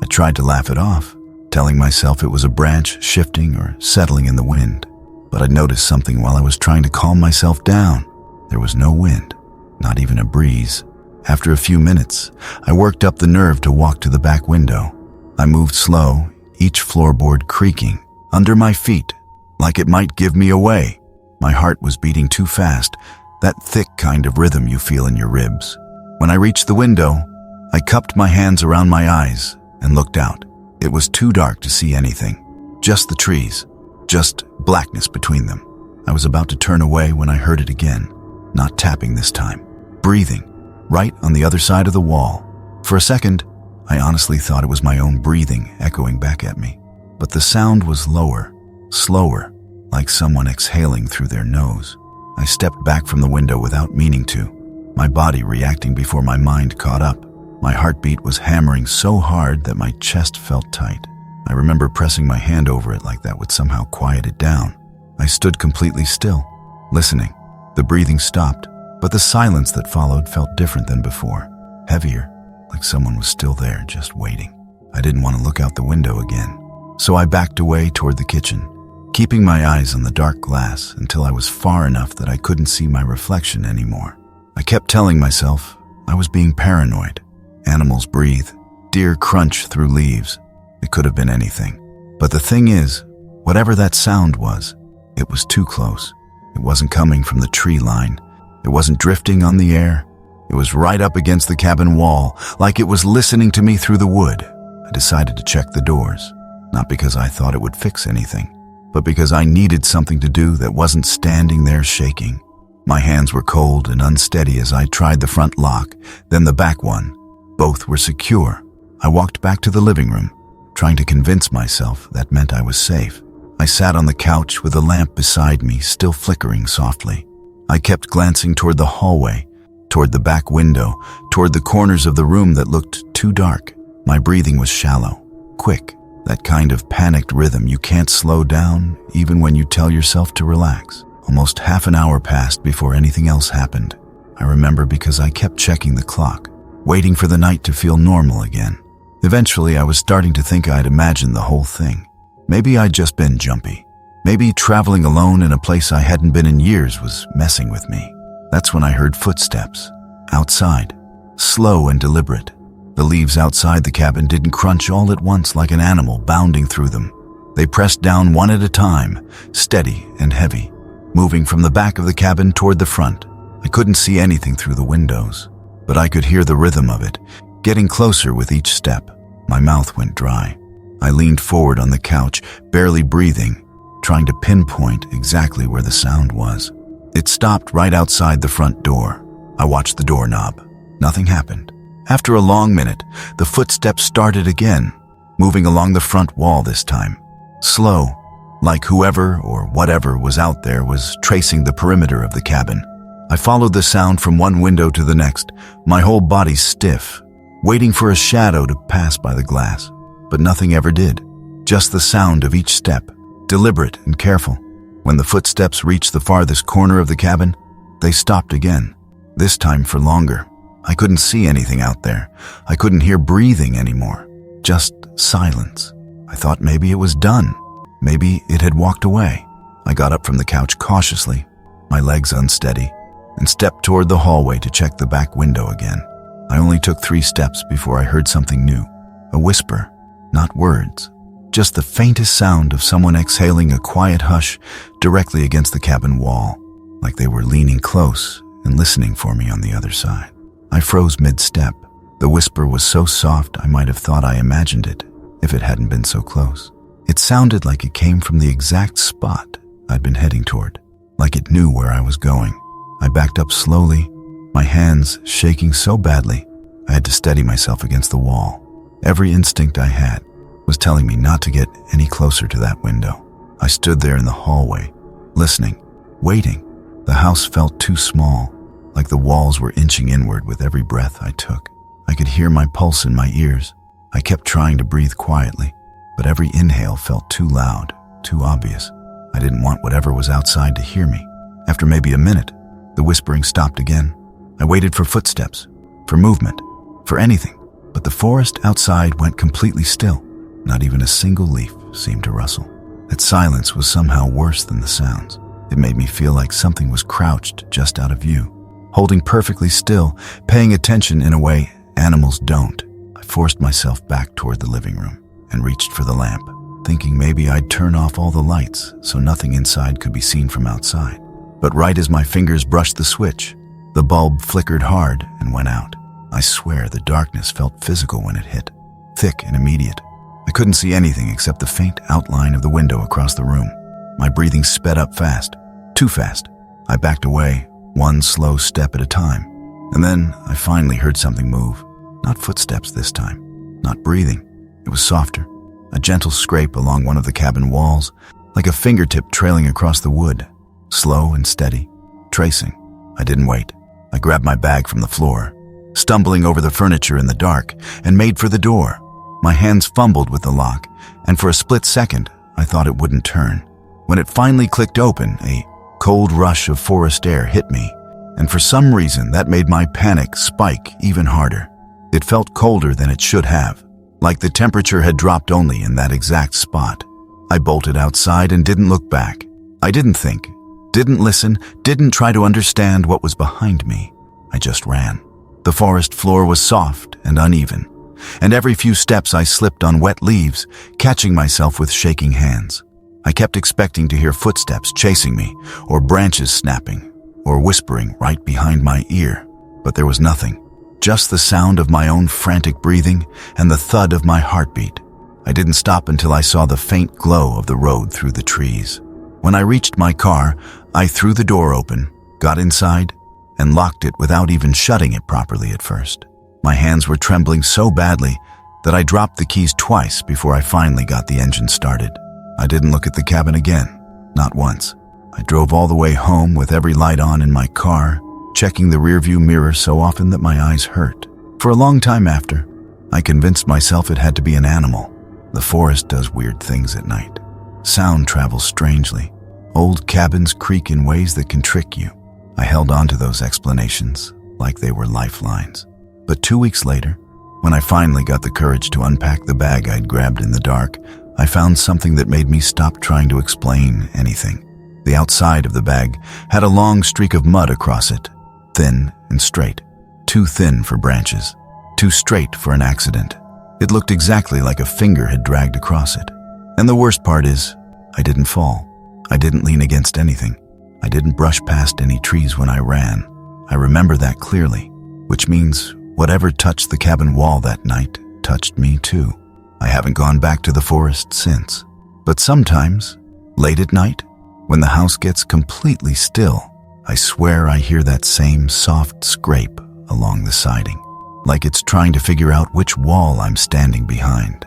I tried to laugh it off, telling myself it was a branch shifting or settling in the wind. But I noticed something while I was trying to calm myself down. There was no wind, not even a breeze. After a few minutes, I worked up the nerve to walk to the back window. I moved slow, each floorboard creaking under my feet, like it might give me away. My heart was beating too fast, that thick kind of rhythm you feel in your ribs. When I reached the window, I cupped my hands around my eyes and looked out. It was too dark to see anything. Just the trees, just blackness between them. I was about to turn away when I heard it again, not tapping this time, breathing, right on the other side of the wall. For a second, I honestly thought it was my own breathing echoing back at me. But the sound was lower, slower, like someone exhaling through their nose. I stepped back from the window without meaning to, my body reacting before my mind caught up. My heartbeat was hammering so hard that my chest felt tight. I remember pressing my hand over it like that would somehow quiet it down. I stood completely still, listening. The breathing stopped, but the silence that followed felt different than before, heavier, like someone was still there, just waiting. I didn't want to look out the window again, so I backed away toward the kitchen, keeping my eyes on the dark glass until I was far enough that I couldn't see my reflection anymore. I kept telling myself I was being paranoid. Animals breathe, deer crunch through leaves. It could have been anything. But the thing is, whatever that sound was, it was too close. It wasn't coming from the tree line. It wasn't drifting on the air. It was right up against the cabin wall, like it was listening to me through the wood. I decided to check the doors, not because I thought it would fix anything, but because I needed something to do that wasn't standing there shaking. My hands were cold and unsteady as I tried the front lock, then the back one. Both were secure. I walked back to the living room, trying to convince myself that meant I was safe. I sat on the couch with a lamp beside me, still flickering softly. I kept glancing toward the hallway, toward the back window, toward the corners of the room that looked too dark. My breathing was shallow, quick, that kind of panicked rhythm you can't slow down even when you tell yourself to relax. Almost half an hour passed before anything else happened. I remember because I kept checking the clock, waiting for the night to feel normal again. Eventually, I was starting to think I'd imagined the whole thing. Maybe I'd just been jumpy. Maybe traveling alone in a place I hadn't been in years was messing with me. That's when I heard footsteps. Outside. Slow and deliberate. The leaves outside the cabin didn't crunch all at once like an animal bounding through them. They pressed down one at a time, steady and heavy, moving from the back of the cabin toward the front. I couldn't see anything through the windows, but I could hear the rhythm of it, getting closer with each step. My mouth went dry. I leaned forward on the couch, barely breathing, trying to pinpoint exactly where the sound was. It stopped right outside the front door. I watched the doorknob. Nothing happened. After a long minute, the footsteps started again, moving along the front wall this time. Slow, like whoever or whatever was out there was tracing the perimeter of the cabin. I followed the sound from one window to the next, my whole body stiff, waiting for a shadow to pass by the glass. But nothing ever did. Just the sound of each step, deliberate and careful. When the footsteps reached the farthest corner of the cabin, they stopped again, this time for longer. I couldn't see anything out there. I couldn't hear breathing anymore. Just silence. I thought maybe it was done. Maybe it had walked away. I got up from the couch cautiously, my legs unsteady, and stepped toward the hallway to check the back window again. I only took 3 steps before I heard something new. A whisper. Not words, just the faintest sound of someone exhaling a quiet hush directly against the cabin wall, like they were leaning close and listening for me on the other side. I froze mid-step. The whisper was so soft I might have thought I imagined it if it hadn't been so close. It sounded like it came from the exact spot I'd been heading toward, like it knew where I was going. I backed up slowly, my hands shaking so badly I had to steady myself against the wall. Every instinct I had was telling me not to get any closer to that window. I stood there in the hallway, listening, waiting. The house felt too small, like the walls were inching inward with every breath I took. I could hear my pulse in my ears. I kept trying to breathe quietly, but every inhale felt too loud, too obvious. I didn't want whatever was outside to hear me. After maybe a minute, the whispering stopped again. I waited for footsteps, for movement, for anything. But the forest outside went completely still. Not even a single leaf seemed to rustle. That silence was somehow worse than the sounds. It made me feel like something was crouched just out of view, holding perfectly still, paying attention in a way animals don't. I forced myself back toward the living room and reached for the lamp, thinking maybe I'd turn off all the lights so nothing inside could be seen from outside. But right as my fingers brushed the switch, the bulb flickered hard and went out. I swear the darkness felt physical when it hit, thick and immediate. I couldn't see anything except the faint outline of the window across the room. My breathing sped up fast, too fast. I backed away, one slow step at a time. And then I finally heard something move. Not footsteps this time, not breathing. It was softer, a gentle scrape along one of the cabin walls, like a fingertip trailing across the wood, slow and steady, tracing. I didn't wait. I grabbed my bag from the floor, stumbling over the furniture in the dark, and made for the door. My hands fumbled with the lock, and for a split second, I thought it wouldn't turn. When it finally clicked open, a cold rush of forest air hit me, and for some reason that made my panic spike even harder. It felt colder than it should have, like the temperature had dropped only in that exact spot. I bolted outside and didn't look back. I didn't think, didn't listen, didn't try to understand what was behind me. I just ran. The forest floor was soft and uneven, and every few steps I slipped on wet leaves, catching myself with shaking hands. I kept expecting to hear footsteps chasing me, or branches snapping, or whispering right behind my ear, but there was nothing. Just the sound of my own frantic breathing and the thud of my heartbeat. I didn't stop until I saw the faint glow of the road through the trees. When I reached my car, I threw the door open, got inside, and locked it without even shutting it properly at first. My hands were trembling so badly that I dropped the keys twice before I finally got the engine started. I didn't look at the cabin again, not once. I drove all the way home with every light on in my car, checking the rearview mirror so often that my eyes hurt. For a long time after, I convinced myself it had to be an animal. The forest does weird things at night. Sound travels strangely. Old cabins creak in ways that can trick you. I held on to those explanations like they were lifelines. But 2 weeks later, when I finally got the courage to unpack the bag I'd grabbed in the dark, I found something that made me stop trying to explain anything. The outside of the bag had a long streak of mud across it, thin and straight. Too thin for branches, too straight for an accident. It looked exactly like a finger had dragged across it. And the worst part is, I didn't fall. I didn't lean against anything. I didn't brush past any trees when I ran. I remember that clearly, which means whatever touched the cabin wall that night touched me too. I haven't gone back to the forest since. But sometimes, late at night, when the house gets completely still, I swear I hear that same soft scrape along the siding, like it's trying to figure out which wall I'm standing behind.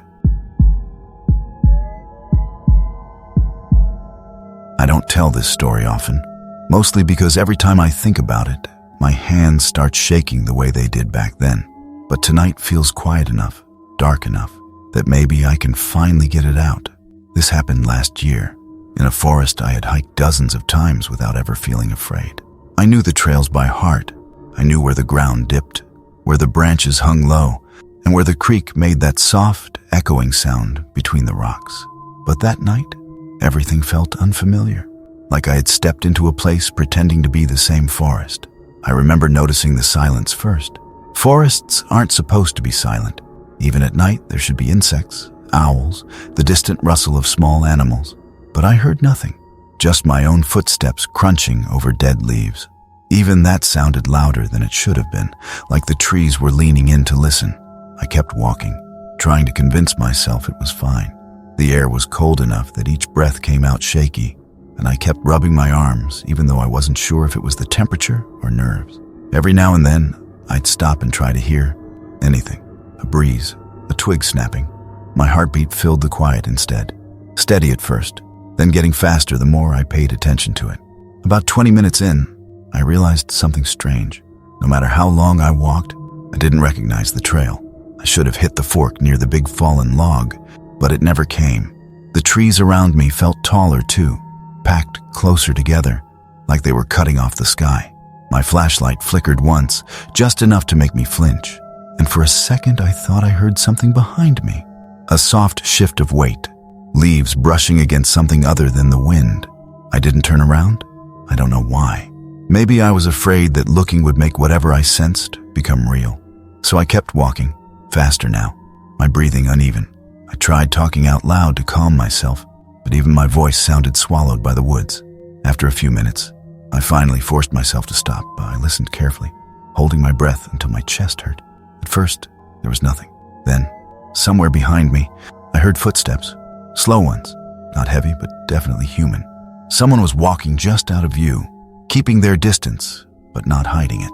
I don't tell this story often, mostly because every time I think about it, my hands start shaking the way they did back then. But tonight feels quiet enough, dark enough, that maybe I can finally get it out. This happened last year, in a forest I had hiked dozens of times without ever feeling afraid. I knew the trails by heart. I knew where the ground dipped, where the branches hung low, and where the creek made that soft, echoing sound between the rocks. But that night, everything felt unfamiliar, like I had stepped into a place pretending to be the same forest. I remember noticing the silence first. Forests aren't supposed to be silent. Even at night, there should be insects, owls, the distant rustle of small animals. But I heard nothing, just my own footsteps crunching over dead leaves. Even that sounded louder than it should have been, like the trees were leaning in to listen. I kept walking, trying to convince myself it was fine. The air was cold enough that each breath came out shaky, and I kept rubbing my arms, even though I wasn't sure if it was the temperature or nerves. Every now and then, I'd stop and try to hear anything. A breeze, a twig snapping. My heartbeat filled the quiet instead. Steady at first, then getting faster the more I paid attention to it. About 20 minutes in, I realized something strange. No matter how long I walked, I didn't recognize the trail. I should have hit the fork near the big fallen log, but it never came. The trees around me felt taller too, packed closer together, like they were cutting off the sky. My flashlight flickered once, just enough to make me flinch, and for a second I thought I heard something behind me. A soft shift of weight, leaves brushing against something other than the wind. I didn't turn around. I don't know why. Maybe I was afraid that looking would make whatever I sensed become real. So I kept walking, faster now, my breathing uneven. I tried talking out loud to calm myself, but even my voice sounded swallowed by the woods. After a few minutes, I finally forced myself to stop. I listened carefully, holding my breath until my chest hurt. At first, there was nothing. Then, somewhere behind me, I heard footsteps. Slow ones, not heavy, but definitely human. Someone was walking just out of view, keeping their distance, but not hiding it.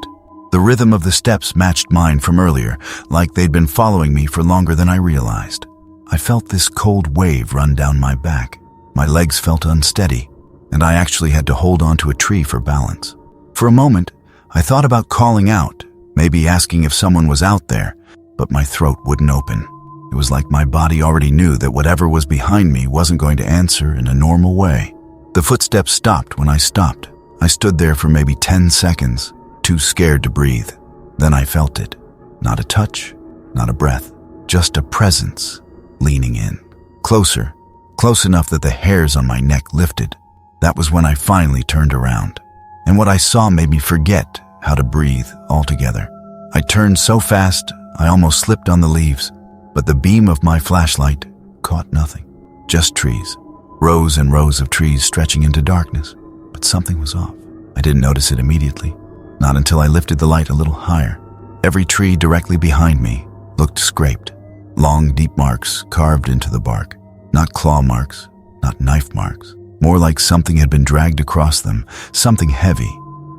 The rhythm of the steps matched mine from earlier, like they'd been following me for longer than I realized. I felt this cold wave run down my back. My legs felt unsteady, and I actually had to hold onto a tree for balance. For a moment, I thought about calling out, maybe asking if someone was out there, but my throat wouldn't open. It was like my body already knew that whatever was behind me wasn't going to answer in a normal way. The footsteps stopped when I stopped. I stood there for maybe 10 seconds, too scared to breathe. Then I felt it. Not a touch, not a breath, just a presence leaning in. Closer, close enough that the hairs on my neck lifted. That was when I finally turned around. And what I saw made me forget how to breathe altogether. I turned so fast, I almost slipped on the leaves, but the beam of my flashlight caught nothing. Just trees. Rows and rows of trees stretching into darkness. But something was off. I didn't notice it immediately. Not until I lifted the light a little higher. Every tree directly behind me looked scraped. Long, deep marks carved into the bark. Not claw marks, not knife marks. More like something had been dragged across them, something heavy,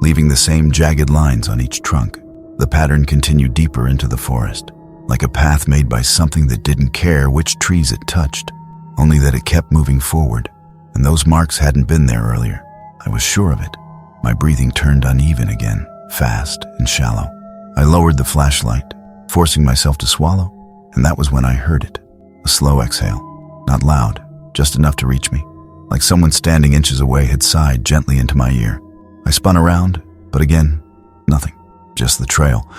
leaving the same jagged lines on each trunk. The pattern continued deeper into the forest, like a path made by something that didn't care which trees it touched, only that it kept moving forward, and those marks hadn't been there earlier. I was sure of it. My breathing turned uneven again, fast and shallow. I lowered the flashlight, forcing myself to swallow, and that was when I heard it. A slow exhale, not loud, just enough to reach me, like someone standing inches away had sighed gently into my ear. I spun around, but again, nothing. Just the trail,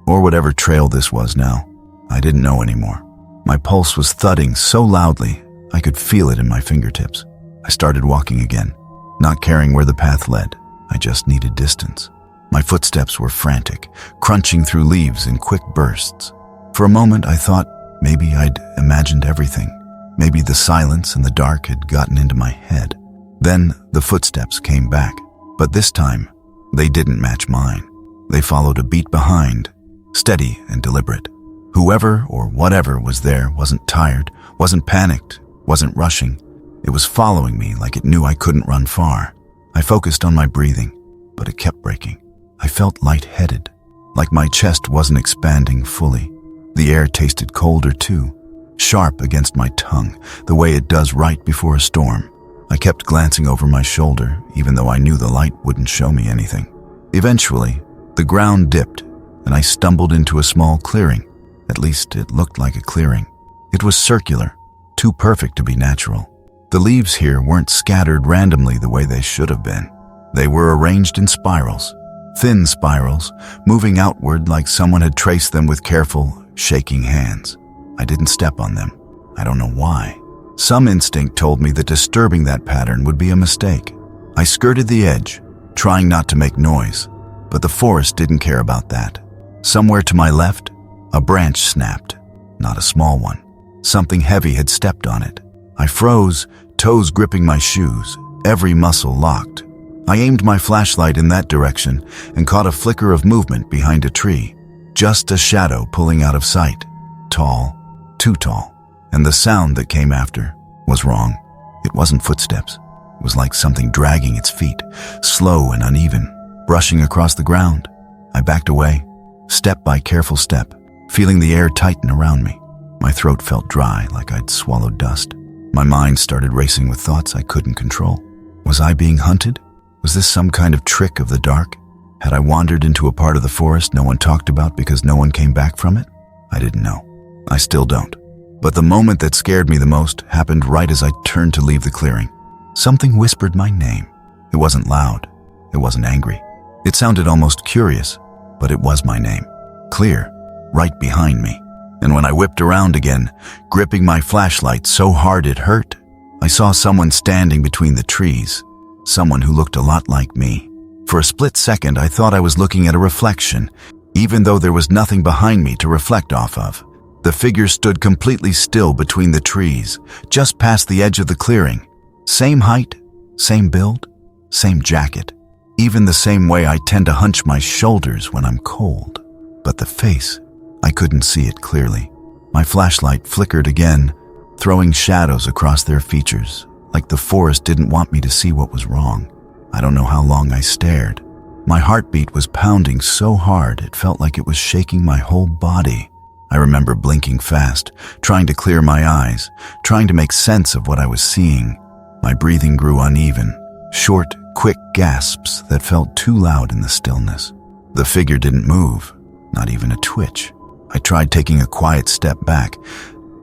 or whatever trail this was now. I didn't know anymore. My pulse was thudding so loudly, I could feel it in my fingertips. I started walking again, not caring where the path led. I just needed distance. My footsteps were frantic, crunching through leaves in quick bursts. For a moment, I thought maybe I'd imagined everything. Maybe the silence and the dark had gotten into my head. Then the footsteps came back, but this time, they didn't match mine. They followed a beat behind, steady and deliberate. Whoever or whatever was there wasn't tired, wasn't panicked, wasn't rushing. It was following me like it knew I couldn't run far. I focused on my breathing, but it kept breaking. I felt lightheaded, like my chest wasn't expanding fully. The air tasted colder too, sharp against my tongue, the way it does right before a storm. I kept glancing over my shoulder, even though I knew the light wouldn't show me anything. Eventually, the ground dipped, and I stumbled into a small clearing. At least it looked like a clearing. It was circular, too perfect to be natural. The leaves here weren't scattered randomly the way they should have been. They were arranged in spirals, thin spirals, moving outward like someone had traced them with careful, shaking hands. I didn't step on them. I don't know why. Some instinct told me that disturbing that pattern would be a mistake. I skirted the edge, trying not to make noise, but the forest didn't care about that. Somewhere to my left, a branch snapped, not a small one. Something heavy had stepped on it. I froze, toes gripping my shoes, every muscle locked. I aimed my flashlight in that direction and caught a flicker of movement behind a tree. Just a shadow pulling out of sight. Tall, too tall. And the sound that came after was wrong. It wasn't footsteps. It was like something dragging its feet, slow and uneven, brushing across the ground. I backed away, step by careful step, feeling the air tighten around me. My throat felt dry, like I'd swallowed dust. My mind started racing with thoughts I couldn't control. Was I being hunted? Was this some kind of trick of the dark? Had I wandered into a part of the forest no one talked about because no one came back from it? I didn't know. I still don't. But the moment that scared me the most happened right as I turned to leave the clearing. Something whispered my name. It wasn't loud. It wasn't angry. It sounded almost curious, but it was my name. Clear, right behind me. And when I whipped around again, gripping my flashlight so hard it hurt, I saw someone standing between the trees. Someone who looked a lot like me. For a split second, I thought I was looking at a reflection, even though there was nothing behind me to reflect off of. The figure stood completely still between the trees, just past the edge of the clearing. Same height, same build, same jacket. Even the same way I tend to hunch my shoulders when I'm cold. But the face, I couldn't see it clearly. My flashlight flickered again, throwing shadows across their features, like the forest didn't want me to see what was wrong. I don't know how long I stared. My heartbeat was pounding so hard it felt like it was shaking my whole body. I remember blinking fast, trying to clear my eyes, trying to make sense of what I was seeing. My breathing grew uneven, short, quick gasps that felt too loud in the stillness. The figure didn't move, not even a twitch. I tried taking a quiet step back,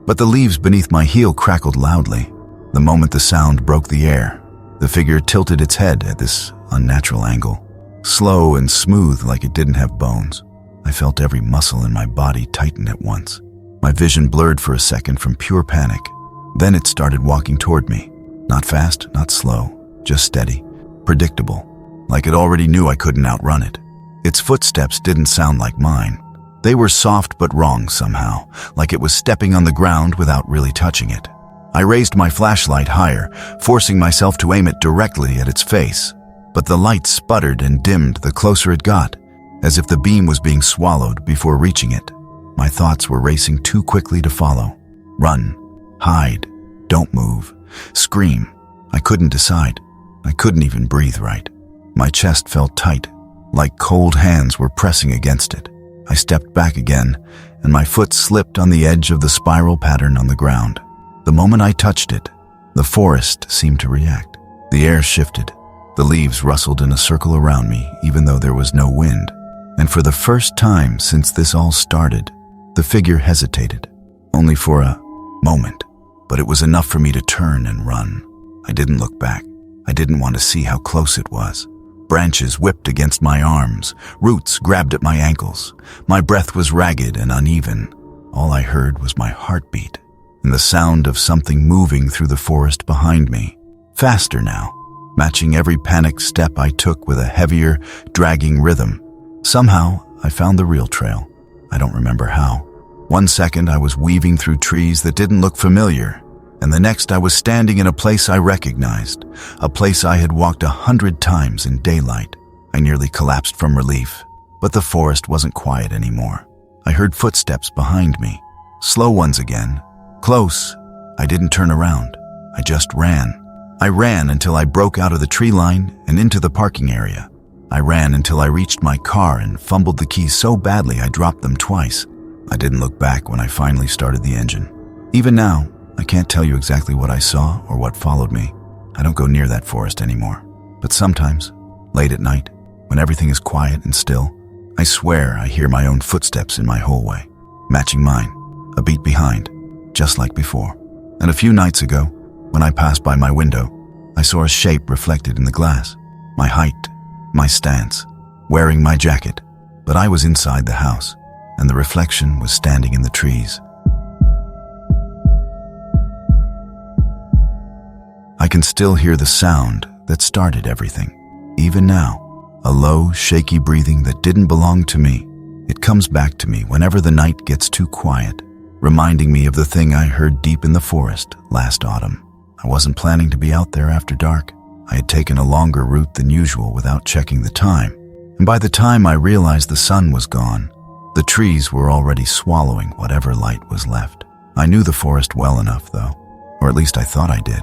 but the leaves beneath my heel crackled loudly. The moment the sound broke the air, the figure tilted its head at this unnatural angle, slow and smooth like it didn't have bones. I felt every muscle in my body tighten at once. My vision blurred for a second from pure panic. Then it started walking toward me. Not fast, not slow, just steady, predictable, like it already knew I couldn't outrun it. Its footsteps didn't sound like mine. They were soft but wrong somehow, like it was stepping on the ground without really touching it. I raised my flashlight higher, forcing myself to aim it directly at its face. But the light sputtered and dimmed the closer it got, as if the beam was being swallowed before reaching it. My thoughts were racing too quickly to follow. Run, hide, don't move, scream. I couldn't decide. I couldn't even breathe right. My chest felt tight, like cold hands were pressing against it. I stepped back again, and my foot slipped on the edge of the spiral pattern on the ground. The moment I touched it, the forest seemed to react. The air shifted. The leaves rustled in a circle around me, even though there was no wind. And for the first time since this all started, the figure hesitated, only for a moment. But it was enough for me to turn and run. I didn't look back. I didn't want to see how close it was. Branches whipped against my arms. Roots grabbed at my ankles. My breath was ragged and uneven. All I heard was my heartbeat and the sound of something moving through the forest behind me. Faster now, matching every panicked step I took with a heavier, dragging rhythm. Somehow, I found the real trail. I don't remember how. One second, I was weaving through trees that didn't look familiar, and the next I was standing in a place I recognized, a place I had walked 100 times in daylight. I nearly collapsed from relief, but the forest wasn't quiet anymore. I heard footsteps behind me, slow ones again, close. I didn't turn around. I just ran. I ran until I broke out of the tree line and into the parking area. I ran until I reached my car and fumbled the keys so badly I dropped them twice. I didn't look back when I finally started the engine. Even now, I can't tell you exactly what I saw or what followed me. I don't go near that forest anymore. But sometimes, late at night, when everything is quiet and still, I swear I hear my own footsteps in my hallway, matching mine, a beat behind, just like before. And a few nights ago, when I passed by my window, I saw a shape reflected in the glass. My height, my stance, wearing my jacket. But I was inside the house, and the reflection was standing in the trees. I can still hear the sound that started everything. Even now, a low, shaky breathing that didn't belong to me. It comes back to me whenever the night gets too quiet, reminding me of the thing I heard deep in the forest last autumn. I wasn't planning to be out there after dark. I had taken a longer route than usual without checking the time, and by the time I realized the sun was gone, the trees were already swallowing whatever light was left. I knew the forest well enough, though, or at least I thought I did.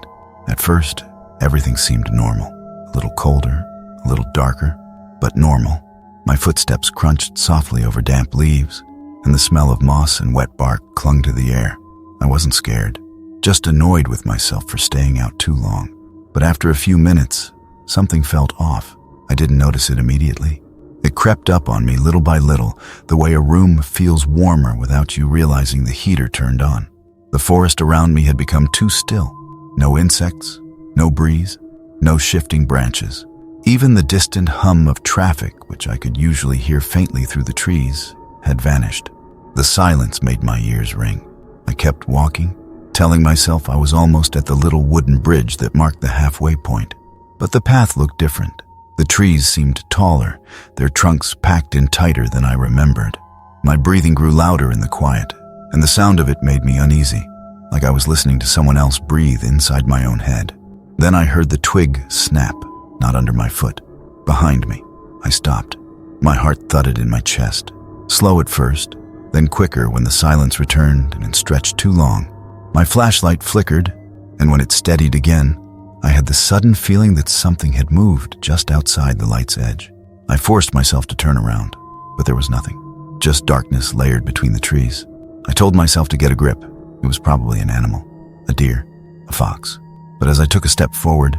At first, everything seemed normal, a little colder, a little darker, but normal. My footsteps crunched softly over damp leaves, and the smell of moss and wet bark clung to the air. I wasn't scared, just annoyed with myself for staying out too long. But after a few minutes, something felt off. I didn't notice it immediately. It crept up on me little by little, the way a room feels warmer without you realizing the heater turned on. The forest around me had become too still. No insects, no breeze, no shifting branches. Even the distant hum of traffic, which I could usually hear faintly through the trees, had vanished. The silence made my ears ring. I kept walking, telling myself I was almost at the little wooden bridge that marked the halfway point. But the path looked different. The trees seemed taller, their trunks packed in tighter than I remembered. My breathing grew louder in the quiet, and the sound of it made me uneasy, like I was listening to someone else breathe inside my own head. Then I heard the twig snap, not under my foot, behind me. I stopped. My heart thudded in my chest, slow at first, then quicker when the silence returned and it stretched too long. My flashlight flickered, and when it steadied again, I had the sudden feeling that something had moved just outside the light's edge. I forced myself to turn around, but there was nothing, just darkness layered between the trees. I told myself to get a grip. It was probably an animal, a deer, a fox. But as I took a step forward,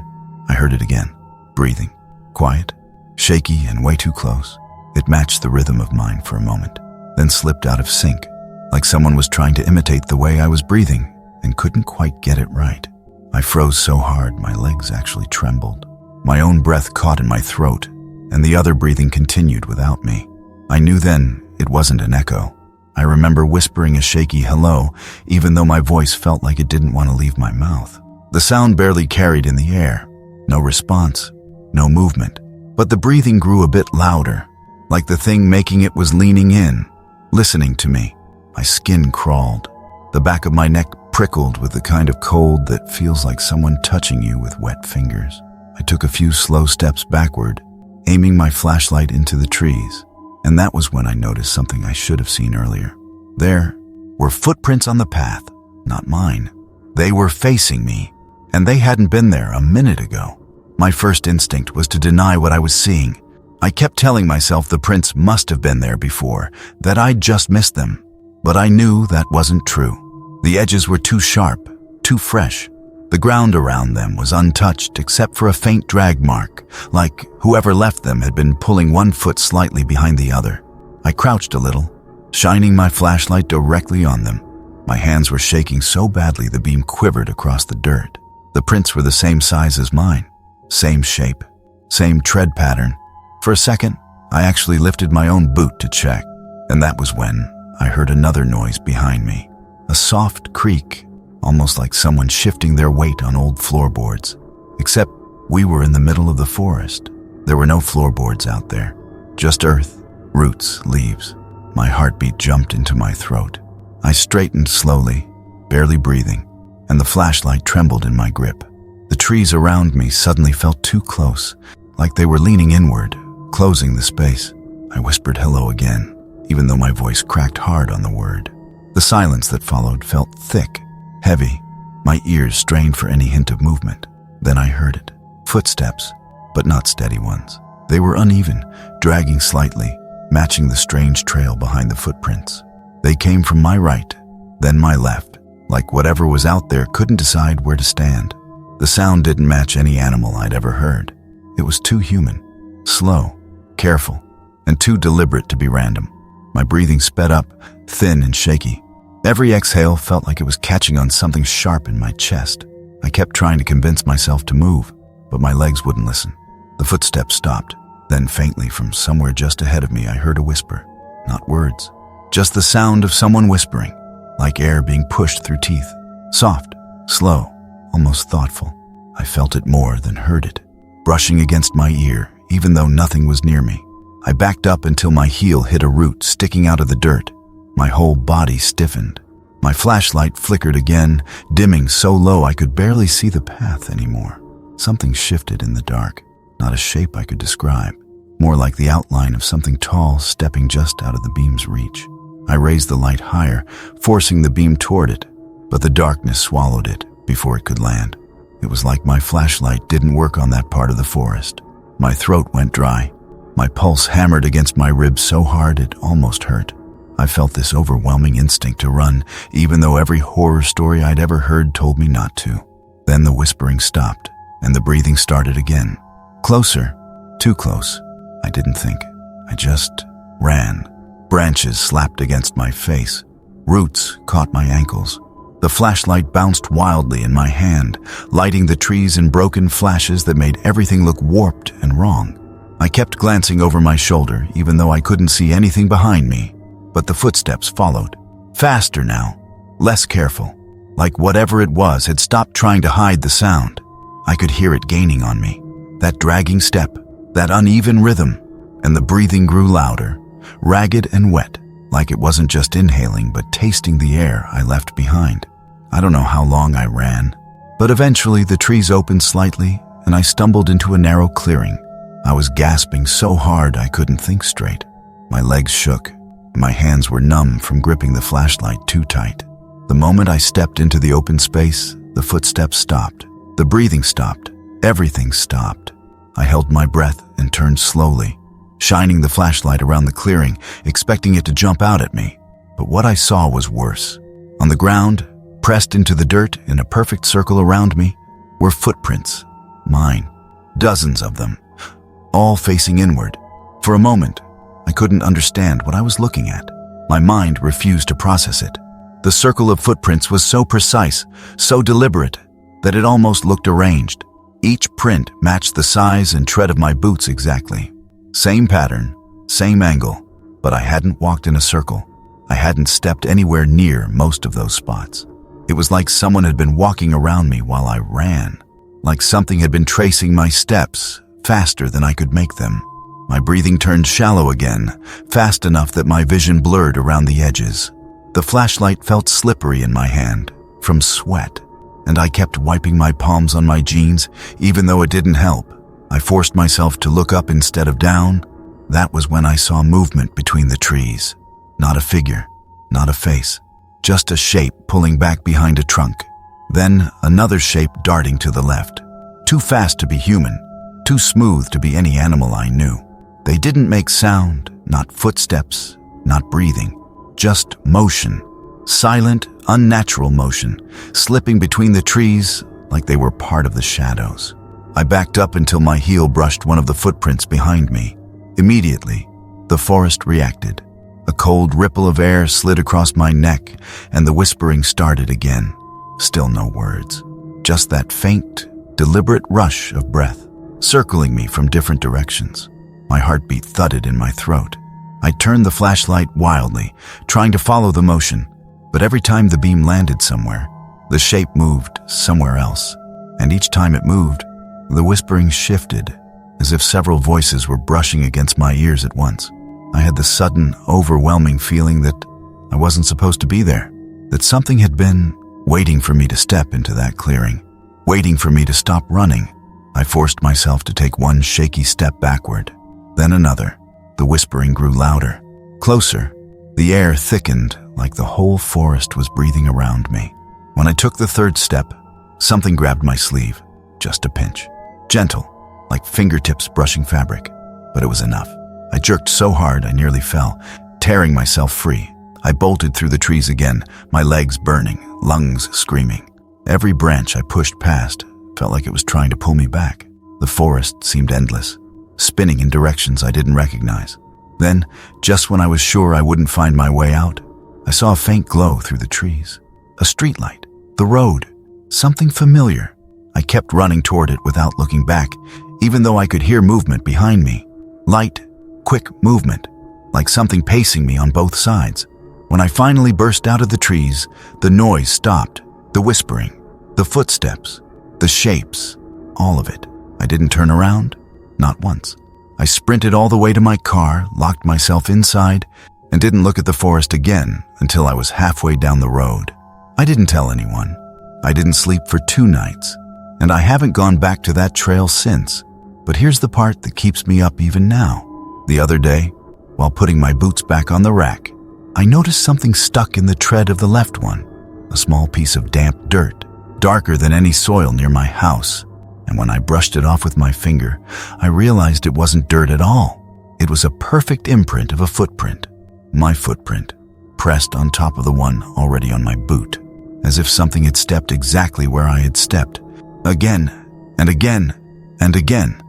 I heard it again, breathing, quiet, shaky, and way too close. It matched the rhythm of mine for a moment, then slipped out of sync, like someone was trying to imitate the way I was breathing and couldn't quite get it right. I froze so hard my legs actually trembled. My own breath caught in my throat, and the other breathing continued without me. I knew then it wasn't an echo. I remember whispering a shaky hello, even though my voice felt like it didn't want to leave my mouth. The sound barely carried in the air. No response, no movement. But the breathing grew a bit louder, like the thing making it was leaning in, listening to me. My skin crawled. The back of my neck prickled with the kind of cold that feels like someone touching you with wet fingers. I took a few slow steps backward, aiming my flashlight into the trees, and that was when I noticed something I should have seen earlier. There were footprints on the path, not mine. They were facing me, and they hadn't been there a minute ago. My first instinct was to deny what I was seeing, I kept telling myself the prints must have been there before, that I'd just missed them. But I knew that wasn't true. The edges were too sharp, too fresh. The ground around them was untouched except for a faint drag mark, like whoever left them had been pulling one foot slightly behind the other. I crouched a little, shining my flashlight directly on them. My hands were shaking so badly the beam quivered across the dirt. The prints were the same size as mine, same shape, same tread pattern. For a second, I actually lifted my own boot to check, and that was when I heard another noise behind me. A soft creak, almost like someone shifting their weight on old floorboards. Except we were in the middle of the forest. There were no floorboards out there, just earth, roots, leaves. My heartbeat jumped into my throat. I straightened slowly, barely breathing, and the flashlight trembled in my grip. The trees around me suddenly felt too close, like they were leaning inward, closing the space. I whispered hello again, even though my voice cracked hard on the word. The silence that followed felt thick, heavy. My ears strained for any hint of movement. Then I heard it. Footsteps, but not steady ones. They were uneven, dragging slightly, matching the strange trail behind the footprints. They came from my right, then my left, like whatever was out there couldn't decide where to stand. The sound didn't match any animal I'd ever heard. It was too human, slow, careful, and too deliberate to be random. My breathing sped up, thin and shaky. Every exhale felt like it was catching on something sharp in my chest. I kept trying to convince myself to move, but my legs wouldn't listen. The footsteps stopped. Then faintly from somewhere just ahead of me, I heard a whisper. Not words, just the sound of someone whispering, like air being pushed through teeth. Soft, slow, almost thoughtful. I felt it more than heard it, brushing against my ear, even though nothing was near me. I backed up until my heel hit a root sticking out of the dirt. My whole body stiffened. My flashlight flickered again, dimming so low I could barely see the path anymore. Something shifted in the dark, not a shape I could describe, more like the outline of something tall stepping just out of the beam's reach. I raised the light higher, forcing the beam toward it, but the darkness swallowed it before it could land. It was like my flashlight didn't work on that part of the forest. My throat went dry. My pulse hammered against my ribs so hard it almost hurt. I felt this overwhelming instinct to run, even though every horror story I'd ever heard told me not to. Then the whispering stopped, and the breathing started again. Closer, too close. I didn't think. I just ran. Branches slapped against my face. Roots caught my ankles. The flashlight bounced wildly in my hand, lighting the trees in broken flashes that made everything look warped and wrong. I kept glancing over my shoulder, even though I couldn't see anything behind me. But the footsteps followed. Faster now, less careful, like whatever it was had stopped trying to hide the sound. I could hear it gaining on me. That dragging step, that uneven rhythm, and the breathing grew louder, ragged and wet, like it wasn't just inhaling but tasting the air I left behind. I don't know how long I ran, but eventually the trees opened slightly and I stumbled into a narrow clearing. I was gasping so hard I couldn't think straight. My legs shook. My hands were numb from gripping the flashlight too tight. The moment I stepped into the open space, the footsteps stopped. The breathing stopped. Everything stopped. I held my breath and turned slowly, shining the flashlight around the clearing, expecting it to jump out at me. But what I saw was worse. On the ground, pressed into the dirt in a perfect circle around me, were footprints. Mine. Dozens of them, all facing inward. For a moment, I couldn't understand what I was looking at. My mind refused to process it. The circle of footprints was so precise, so deliberate, that it almost looked arranged. Each print matched the size and tread of my boots exactly. Same pattern, same angle, but I hadn't walked in a circle. I hadn't stepped anywhere near most of those spots. It was like someone had been walking around me while I ran, like something had been tracing my steps faster than I could make them. My breathing turned shallow again, fast enough that my vision blurred around the edges. The flashlight felt slippery in my hand, from sweat, and I kept wiping my palms on my jeans, even though it didn't help. I forced myself to look up instead of down. That was when I saw movement between the trees. Not a figure, not a face, just a shape pulling back behind a trunk. Then another shape darting to the left. Too fast to be human, too smooth to be any animal I knew. They didn't make sound, not footsteps, not breathing, just motion. Silent, unnatural motion, slipping between the trees like they were part of the shadows. I backed up until my heel brushed one of the footprints behind me. Immediately, the forest reacted. A cold ripple of air slid across my neck, and the whispering started again. Still no words, just that faint, deliberate rush of breath, circling me from different directions. My heartbeat thudded in my throat. I turned the flashlight wildly, trying to follow the motion, but every time the beam landed somewhere, the shape moved somewhere else, and each time it moved, the whispering shifted, as if several voices were brushing against my ears at once. I had the sudden, overwhelming feeling that I wasn't supposed to be there, that something had been waiting for me to step into that clearing, waiting for me to stop running. I forced myself to take one shaky step backward, then another. The whispering grew louder, closer. The air thickened like the whole forest was breathing around me. When I took the third step, something grabbed my sleeve, just a pinch. Gentle, like fingertips brushing fabric, but it was enough. I jerked so hard I nearly fell, tearing myself free. I bolted through the trees again, my legs burning, lungs screaming. Every branch I pushed past felt like it was trying to pull me back. The forest seemed endless, spinning in directions I didn't recognize. Then, just when I was sure I wouldn't find my way out, I saw a faint glow through the trees. A streetlight, the road, something familiar. I kept running toward it without looking back, even though I could hear movement behind me. Light, quick movement, like something pacing me on both sides. When I finally burst out of the trees, the noise stopped, the whispering, the footsteps, the shapes, all of it. I didn't turn around, not once. I sprinted all the way to my car, locked myself inside, and didn't look at the forest again until I was halfway down the road. I didn't tell anyone. I didn't sleep for 2 nights, and I haven't gone back to that trail since. But here's the part that keeps me up even now. The other day, while putting my boots back on the rack, I noticed something stuck in the tread of the left one, a small piece of damp dirt, darker than any soil near my house. And when I brushed it off with my finger, I realized it wasn't dirt at all. It was a perfect imprint of a footprint. My footprint, pressed on top of the one already on my boot, as if something had stepped exactly where I had stepped, again and again and again.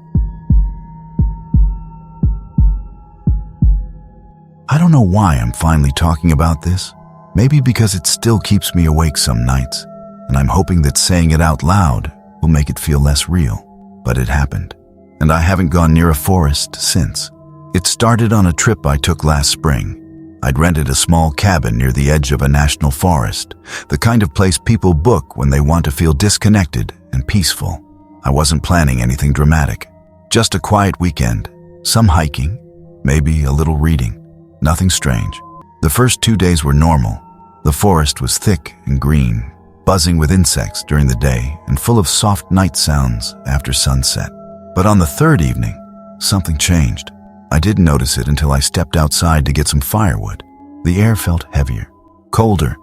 I don't know why I'm finally talking about this. Maybe because it still keeps me awake some nights, and I'm hoping that saying it out loud will make it feel less real. But it happened, and I haven't gone near a forest since. It started on a trip I took last spring. I'd rented a small cabin near the edge of a national forest, the kind of place people book when they want to feel disconnected and peaceful. I wasn't planning anything dramatic, just a quiet weekend, some hiking, maybe a little reading. Nothing strange. The first 2 days were normal. The forest was thick and green, buzzing with insects during the day and full of soft night sounds after sunset. But on the third evening, something changed. I didn't notice it until I stepped outside to get some firewood. The air felt heavier, colder,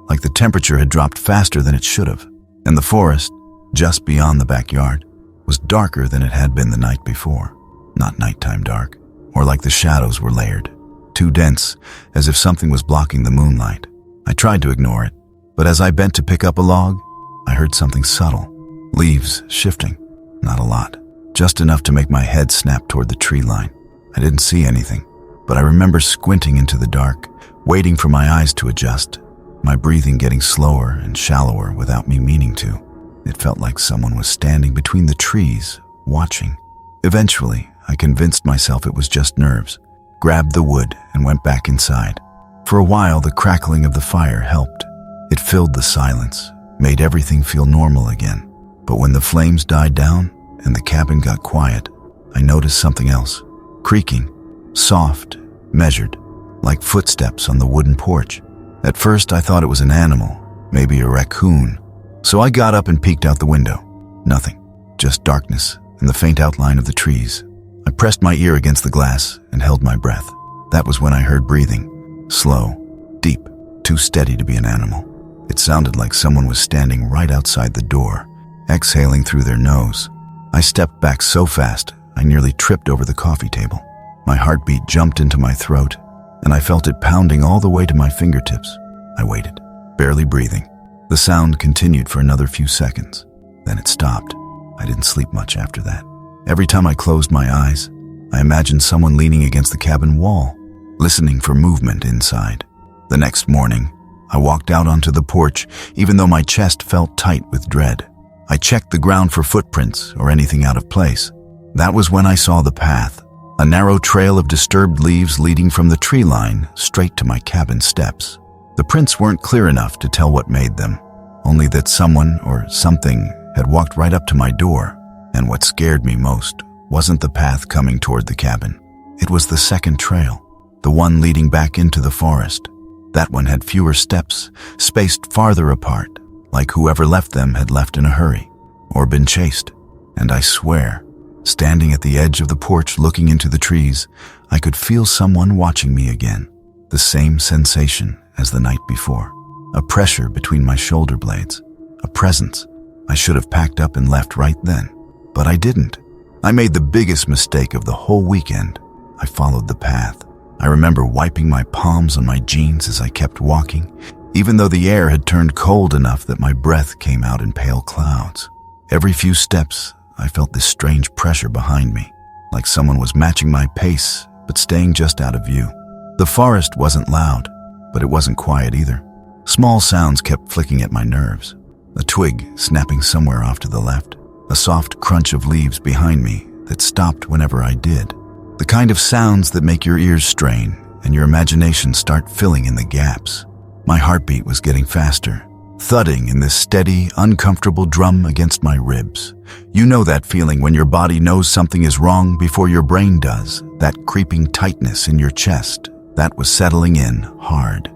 like the temperature had dropped faster than it should have. And the forest, just beyond the backyard, was darker than it had been the night before. Not nighttime dark, or like the shadows were layered. Too dense, as if something was blocking the moonlight. I tried to ignore it, but as I bent to pick up a log, I heard something subtle. Leaves shifting. Not a lot. Just enough to make my head snap toward the tree line. I didn't see anything, but I remember squinting into the dark, waiting for my eyes to adjust, my breathing getting slower and shallower without me meaning to. It felt like someone was standing between the trees, watching. Eventually, I convinced myself it was just nerves, grabbed the wood and went back inside. For a while, the crackling of the fire helped. It filled the silence, made everything feel normal again. But when the flames died down and the cabin got quiet, I noticed something else. Creaking, soft, measured, like footsteps on the wooden porch. At first, I thought it was an animal, maybe a raccoon. So I got up and peeked out the window. Nothing, just darkness and the faint outline of the trees. I pressed my ear against the glass and held my breath. That was when I heard breathing. Slow, deep, too steady to be an animal. It sounded like someone was standing right outside the door, exhaling through their nose. I stepped back so fast, I nearly tripped over the coffee table. My heartbeat jumped into my throat, and I felt it pounding all the way to my fingertips. I waited, barely breathing. The sound continued for another few seconds. Then it stopped. I didn't sleep much after that. Every time I closed my eyes, I imagined someone leaning against the cabin wall, listening for movement inside. The next morning, I walked out onto the porch, even though my chest felt tight with dread. I checked the ground for footprints or anything out of place. That was when I saw the path, a narrow trail of disturbed leaves leading from the tree line straight to my cabin steps. The prints weren't clear enough to tell what made them, only that someone or something had walked right up to my door. And what scared me most wasn't the path coming toward the cabin. It was the second trail, the one leading back into the forest. That one had fewer steps, spaced farther apart, like whoever left them had left in a hurry, or been chased. And I swear, standing at the edge of the porch looking into the trees, I could feel someone watching me again. The same sensation as the night before. A pressure between my shoulder blades. A presence. I should have packed up and left right then. But I didn't. I made the biggest mistake of the whole weekend. I followed the path. I remember wiping my palms on my jeans as I kept walking, even though the air had turned cold enough that my breath came out in pale clouds. Every few steps, I felt this strange pressure behind me, like someone was matching my pace, but staying just out of view. The forest wasn't loud, but it wasn't quiet either. Small sounds kept flicking at my nerves. A twig snapping somewhere off to the left, a soft crunch of leaves behind me that stopped whenever I did. The kind of sounds that make your ears strain and your imagination start filling in the gaps. My heartbeat was getting faster, thudding in this steady, uncomfortable drum against my ribs. You know that feeling when your body knows something is wrong before your brain does, that creeping tightness in your chest. That was settling in hard.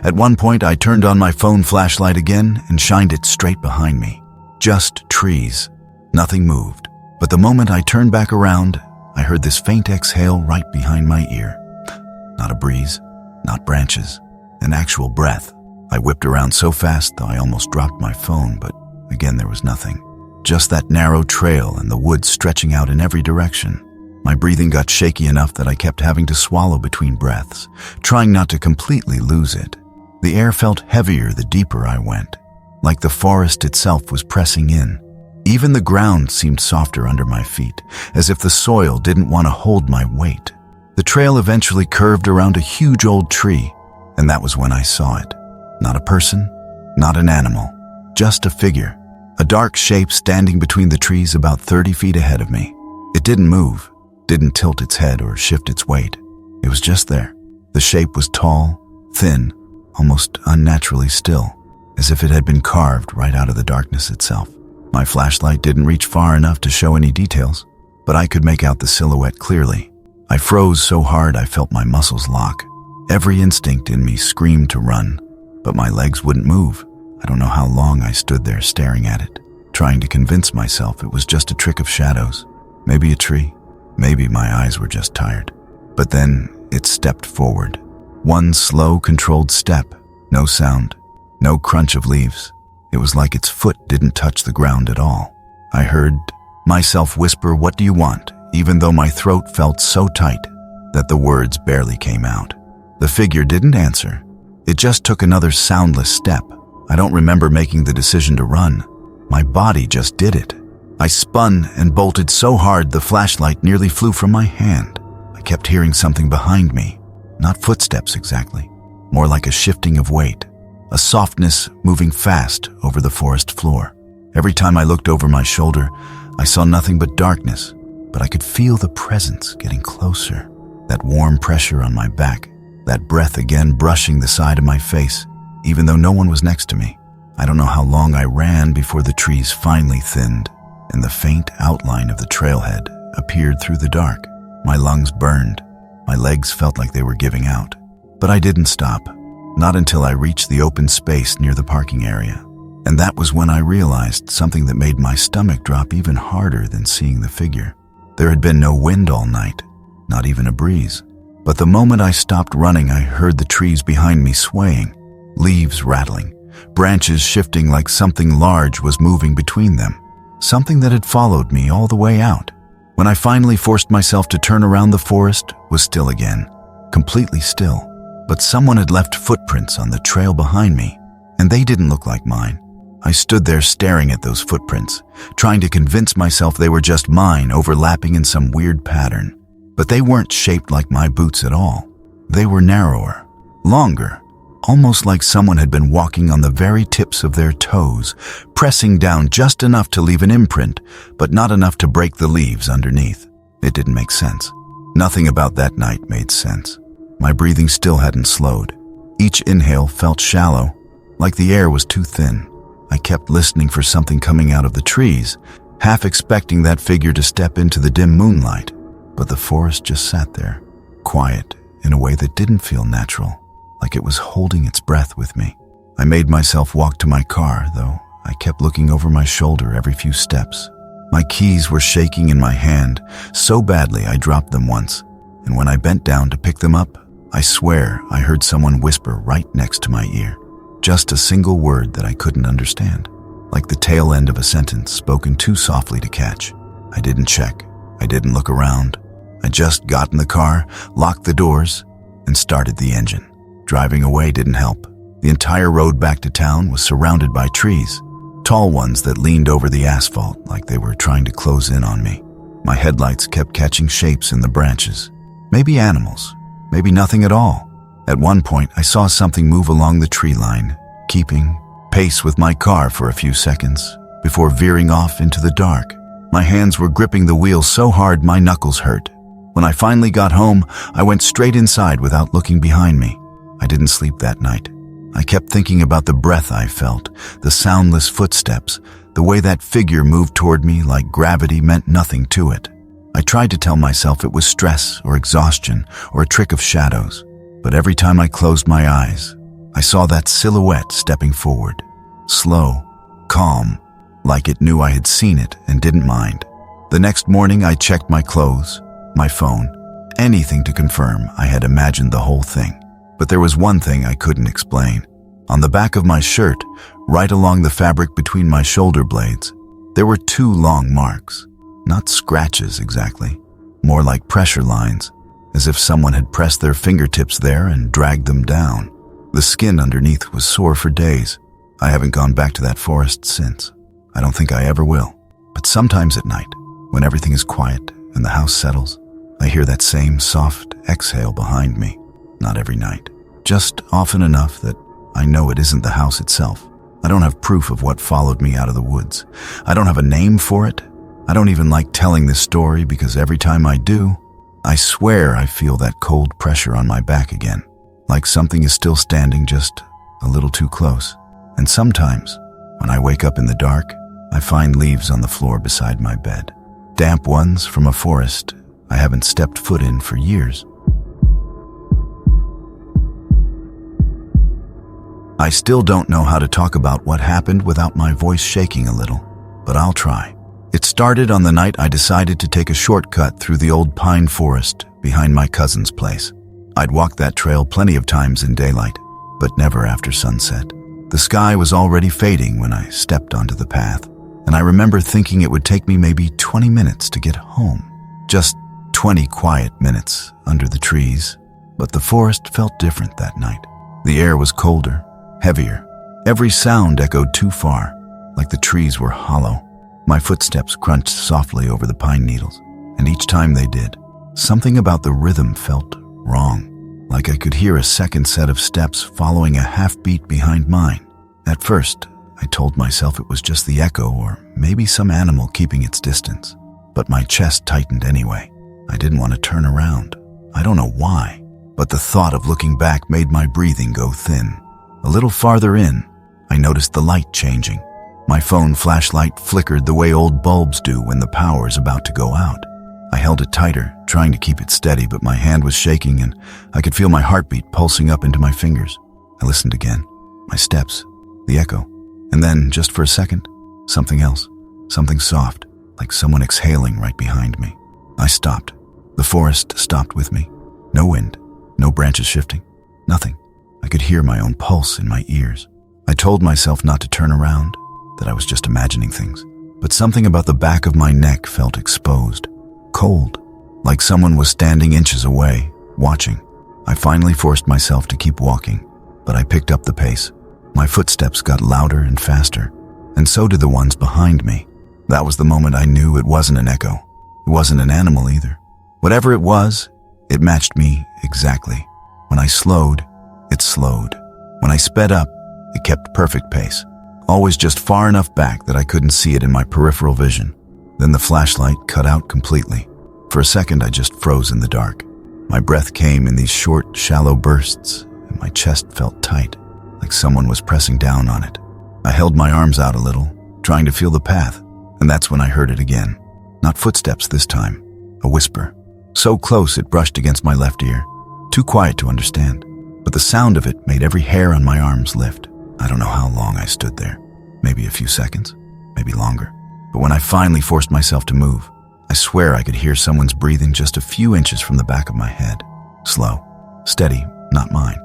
At one point, I turned on my phone flashlight again and shined it straight behind me. Just trees. Nothing moved. But the moment I turned back around, I heard this faint exhale right behind my ear. Not a breeze, not branches, an actual breath. I whipped around so fast that I almost dropped my phone, but again there was nothing. Just that narrow trail and the woods stretching out in every direction. My breathing got shaky enough that I kept having to swallow between breaths, trying not to completely lose it. The air felt heavier the deeper I went, like the forest itself was pressing in. Even the ground seemed softer under my feet, as if the soil didn't want to hold my weight. The trail eventually curved around a huge old tree, and that was when I saw it. Not a person, not an animal, just a figure, a dark shape standing between the trees about 30 feet ahead of me. It didn't move, didn't tilt its head or shift its weight. It was just there. The shape was tall, thin, almost unnaturally still, as if it had been carved right out of the darkness itself. My flashlight didn't reach far enough to show any details, but I could make out the silhouette clearly. I froze so hard I felt my muscles lock. Every instinct in me screamed to run, but my legs wouldn't move. I don't know how long I stood there staring at it, trying to convince myself it was just a trick of shadows. Maybe a tree. Maybe my eyes were just tired. But then it stepped forward. One slow, controlled step. No sound. No crunch of leaves. It was like its foot didn't touch the ground at all. I heard myself whisper, "What do you want?" even though my throat felt so tight that the words barely came out. The figure didn't answer. It just took another soundless step. I don't remember making the decision to run. My body just did it. I spun and bolted so hard the flashlight nearly flew from my hand. I kept hearing something behind me. Not footsteps exactly, more like a shifting of weight. A softness moving fast over the forest floor. Every time I looked over my shoulder, I saw nothing but darkness, but I could feel the presence getting closer. That warm pressure on my back, that breath again brushing the side of my face, even though no one was next to me. I don't know how long I ran before the trees finally thinned, and the faint outline of the trailhead appeared through the dark. My lungs burned. My legs felt like they were giving out. But I didn't stop. Not until I reached the open space near the parking area. And that was when I realized something that made my stomach drop even harder than seeing the figure. There had been no wind all night, not even a breeze. But the moment I stopped running, I heard the trees behind me swaying, leaves rattling, branches shifting like something large was moving between them, something that had followed me all the way out. When I finally forced myself to turn around, the forest was still again, completely still. But someone had left footprints on the trail behind me, and they didn't look like mine. I stood there staring at those footprints, trying to convince myself they were just mine, overlapping in some weird pattern. But they weren't shaped like my boots at all. They were narrower, longer, almost like someone had been walking on the very tips of their toes, pressing down just enough to leave an imprint, but not enough to break the leaves underneath. It didn't make sense. Nothing about that night made sense. My breathing still hadn't slowed. Each inhale felt shallow, like the air was too thin. I kept listening for something coming out of the trees, half expecting that figure to step into the dim moonlight. But the forest just sat there, quiet in a way that didn't feel natural, like it was holding its breath with me. I made myself walk to my car, though I kept looking over my shoulder every few steps. My keys were shaking in my hand so badly I dropped them once, and when I bent down to pick them up, I swear I heard someone whisper right next to my ear. Just a single word that I couldn't understand, like the tail end of a sentence spoken too softly to catch. I didn't check. I didn't look around. I just got in the car, locked the doors, and started the engine. Driving away didn't help. The entire road back to town was surrounded by trees, tall ones that leaned over the asphalt like they were trying to close in on me. My headlights kept catching shapes in the branches. Maybe animals, maybe nothing at all. At one point, I saw something move along the tree line, keeping pace with my car for a few seconds before veering off into the dark. My hands were gripping the wheel so hard my knuckles hurt. When I finally got home, I went straight inside without looking behind me. I didn't sleep that night. I kept thinking about the breath I felt, the soundless footsteps, the way that figure moved toward me like gravity meant nothing to it. I tried to tell myself it was stress or exhaustion or a trick of shadows. But every time I closed my eyes, I saw that silhouette stepping forward, slow, calm, like it knew I had seen it and didn't mind. The next morning, I checked my clothes, my phone, anything to confirm I had imagined the whole thing. But there was one thing I couldn't explain. On the back of my shirt, right along the fabric between my shoulder blades, there were 2 long marks. Not scratches exactly, more like pressure lines, as if someone had pressed their fingertips there and dragged them down. The skin underneath was sore for days. I haven't gone back to that forest since. I don't think I ever will. But sometimes at night, when everything is quiet and the house settles, I hear that same soft exhale behind me. Not every night, just often enough that I know it isn't the house itself. I don't have proof of what followed me out of the woods. I don't have a name for it. I don't even like telling this story because every time I do, I swear I feel that cold pressure on my back again, like something is still standing just a little too close. And sometimes, when I wake up in the dark, I find leaves on the floor beside my bed. Damp ones from a forest I haven't stepped foot in for years. I still don't know how to talk about what happened without my voice shaking a little, but I'll try. It started on the night I decided to take a shortcut through the old pine forest behind my cousin's place. I'd walked that trail plenty of times in daylight, but never after sunset. The sky was already fading when I stepped onto the path, and I remember thinking it would take me maybe 20 minutes to get home. Just 20 quiet minutes under the trees, but the forest felt different that night. The air was colder, heavier. Every sound echoed too far, like the trees were hollow. My footsteps crunched softly over the pine needles, and each time they did, something about the rhythm felt wrong, like I could hear a second set of steps following a half beat behind mine. At first, I told myself it was just the echo or maybe some animal keeping its distance, but my chest tightened anyway. I didn't want to turn around. I don't know why, but the thought of looking back made my breathing go thin. A little farther in, I noticed the light changing. My phone flashlight flickered the way old bulbs do when the power is about to go out. I held it tighter, trying to keep it steady, but my hand was shaking and I could feel my heartbeat pulsing up into my fingers. I listened again. My steps, the echo, and then, just for a second, something else. Something soft, like someone exhaling right behind me. I stopped. The forest stopped with me. No wind, no branches shifting, nothing. I could hear my own pulse in my ears. I told myself not to turn around, that I was just imagining things, but something about the back of my neck felt exposed, cold, like someone was standing inches away, watching. I finally forced myself to keep walking, but I picked up the pace. My footsteps got louder and faster, and so did the ones behind me. That was the moment I knew it wasn't an echo. It wasn't an animal either. Whatever it was, it matched me exactly. When I slowed, it slowed. When I sped up, it kept perfect pace, always just far enough back that I couldn't see it in my peripheral vision. Then the flashlight cut out completely. For a second, I just froze in the dark. My breath came in these short, shallow bursts, and my chest felt tight, like someone was pressing down on it. I held my arms out a little, trying to feel the path, and that's when I heard it again. Not footsteps this time, a whisper. So close it brushed against my left ear, too quiet to understand, but the sound of it made every hair on my arms lift. I don't know how long I stood there, maybe a few seconds, maybe longer. But when I finally forced myself to move, I swear I could hear someone's breathing just a few inches from the back of my head. Slow, steady, not mine.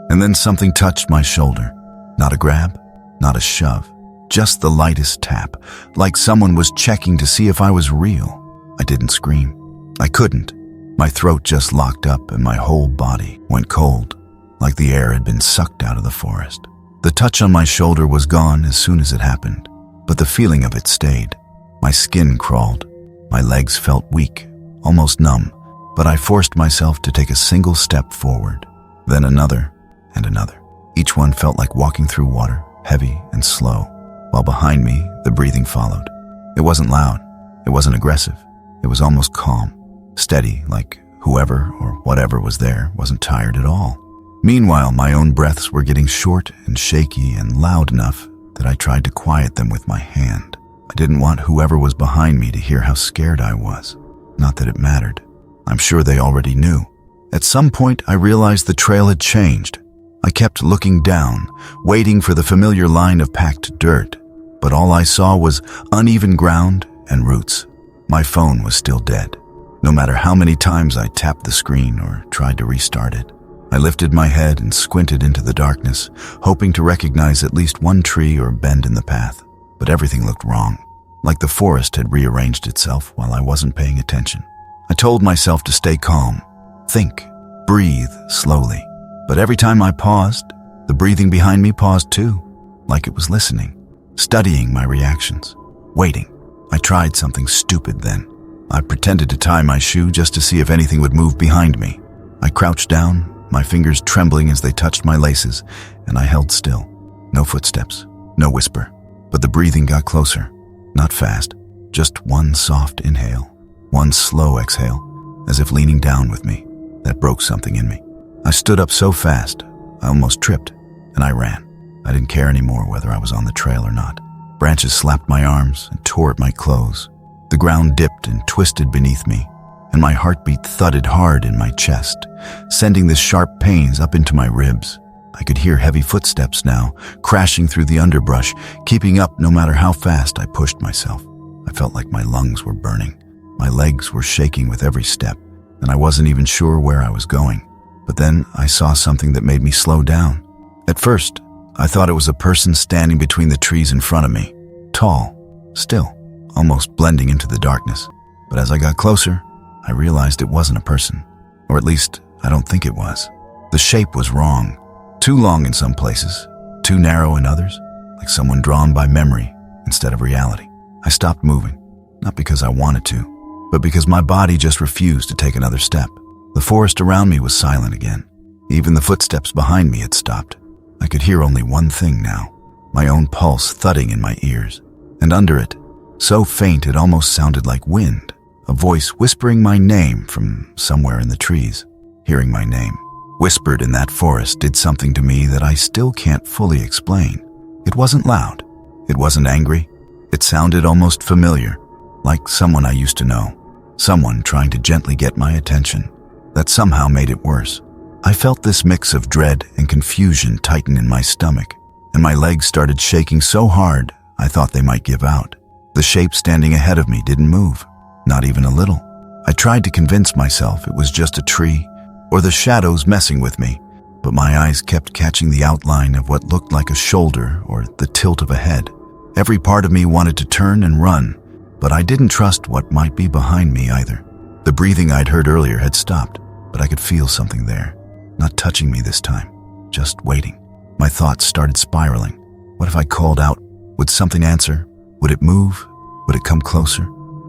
And then something touched my shoulder. Not a grab, not a shove, just the lightest tap, like someone was checking to see if I was real. I didn't scream. I couldn't. My throat just locked up and my whole body went cold, like the air had been sucked out of the forest. The touch on my shoulder was gone as soon as it happened, but the feeling of it stayed. My skin crawled. My legs felt weak, almost numb, but I forced myself to take a single step forward, then another and another. Each one felt like walking through water, heavy and slow, while behind me, the breathing followed. It wasn't loud, it wasn't aggressive, it was almost calm, steady, like whoever or whatever was there wasn't tired at all. Meanwhile, my own breaths were getting short and shaky and loud enough that I tried to quiet them with my hand. I didn't want whoever was behind me to hear how scared I was. Not that it mattered. I'm sure they already knew. At some point, I realized the trail had changed. I kept looking down, waiting for the familiar line of packed dirt, but all I saw was uneven ground and roots. My phone was still dead. No matter how many times I tapped the screen or tried to restart it, I lifted my head and squinted into the darkness, hoping to recognize at least one tree or bend in the path. But everything looked wrong, like the forest had rearranged itself while I wasn't paying attention. I told myself to stay calm, think, breathe slowly. But every time I paused, the breathing behind me paused too, like it was listening, studying my reactions, waiting. I tried something stupid then. I pretended to tie my shoe just to see if anything would move behind me. I crouched down, my fingers trembling as they touched my laces, and I held still. No footsteps, no whisper. But the breathing got closer. Not fast, just one soft inhale, one slow exhale, as if leaning down with me. That broke something in me. I stood up so fast, I almost tripped, and I ran. I didn't care anymore whether I was on the trail or not. Branches slapped my arms and tore at my clothes. The ground dipped and twisted beneath me, and my heartbeat thudded hard in my chest, sending the sharp pains up into my ribs. I could hear heavy footsteps now, crashing through the underbrush, keeping up no matter how fast I pushed myself. I felt like my lungs were burning. My legs were shaking with every step, and I wasn't even sure where I was going. But then I saw something that made me slow down. At first, I thought it was a person standing between the trees in front of me, tall, still, almost blending into the darkness. But as I got closer, I realized it wasn't a person, or at least I don't think it was. The shape was wrong. Too long in some places, too narrow in others, like someone drawn by memory instead of reality. I stopped moving, not because I wanted to, but because my body just refused to take another step. The forest around me was silent again. Even the footsteps behind me had stopped. I could hear only one thing now, my own pulse thudding in my ears. And under it, so faint it almost sounded like wind, a voice whispering my name from somewhere in the trees. Hearing my name, whispered in that forest, did something to me that I still can't fully explain. It wasn't loud. It wasn't angry. It sounded almost familiar, like someone I used to know, someone trying to gently get my attention. That somehow made it worse. I felt this mix of dread and confusion tighten in my stomach, and my legs started shaking so hard I thought they might give out. The shape standing ahead of me didn't move, not even a little. I tried to convince myself it was just a tree or the shadows messing with me, but my eyes kept catching the outline of what looked like a shoulder or the tilt of a head. Every part of me wanted to turn and run, but I didn't trust what might be behind me either. The breathing I'd heard earlier had stopped, but I could feel something there, not touching me this time, just waiting. My thoughts started spiraling. What if I called out? Would something answer? Would it move? Would it come closer?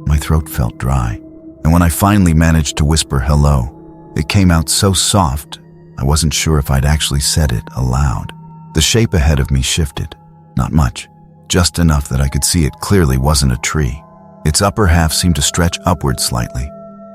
My throat felt dry, and when I finally managed to whisper hello, it came out so soft, I wasn't sure if I'd actually said it aloud. The shape ahead of me shifted. Not much, just enough that I could see it clearly wasn't a tree. Its upper half seemed to stretch upward slightly,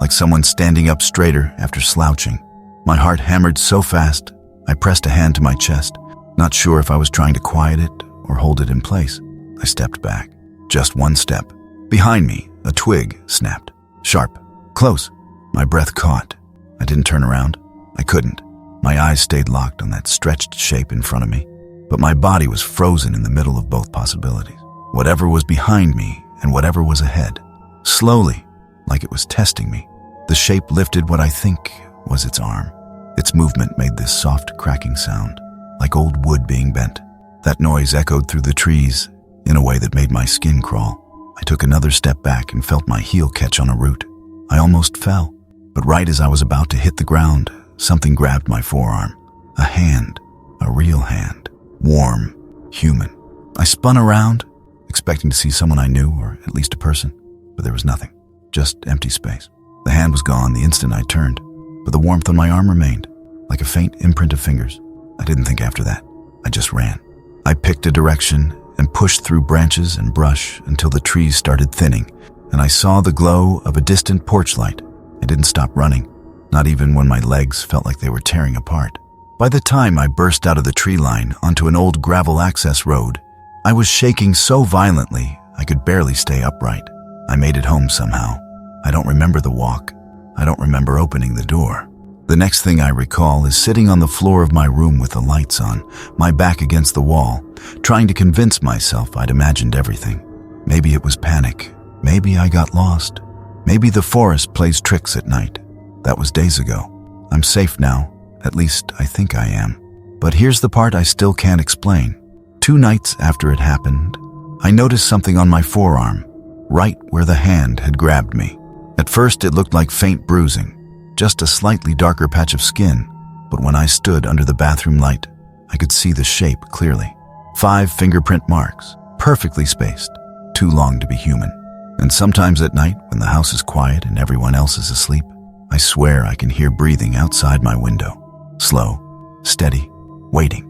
like someone standing up straighter after slouching. My heart hammered so fast, I pressed a hand to my chest, not sure if I was trying to quiet it or hold it in place. I stepped back, just one step. Behind me, a twig snapped. Sharp, close. My breath caught. I didn't turn around. I couldn't. My eyes stayed locked on that stretched shape in front of me, but my body was frozen in the middle of both possibilities. Whatever was behind me and whatever was ahead. Slowly, like it was testing me, the shape lifted what I think was its arm. Its movement made this soft cracking sound, like old wood being bent. That noise echoed through the trees in a way that made my skin crawl. I took another step back and felt my heel catch on a root. I almost fell, but right as I was about to hit the ground, something grabbed my forearm. A hand, a real hand, warm, human. I spun around, expecting to see someone I knew, or at least a person, but there was nothing, just empty space. The hand was gone the instant I turned, but the warmth on my arm remained, like a faint imprint of fingers. I didn't think after that. I just ran. I picked a direction and pushed through branches and brush until the trees started thinning, and I saw the glow of a distant porch light. I didn't stop running, not even when my legs felt like they were tearing apart. By the time I burst out of the tree line onto an old gravel access road, I was shaking so violently I could barely stay upright. I made it home somehow. I don't remember the walk. I don't remember opening the door. The next thing I recall is sitting on the floor of my room with the lights on, my back against the wall, trying to convince myself I'd imagined everything. Maybe it was panic. Maybe I got lost. Maybe the forest plays tricks at night. That was days ago. I'm safe now. At least I think I am. But here's the part I still can't explain. 2 nights after it happened, I noticed something on my forearm, right where the hand had grabbed me. At first it looked like faint bruising, just a slightly darker patch of skin, but when I stood under the bathroom light, I could see the shape clearly. 5 fingerprint marks, perfectly spaced, too long to be human. And sometimes at night, when the house is quiet and everyone else is asleep, I swear I can hear breathing outside my window. Slow, steady, waiting.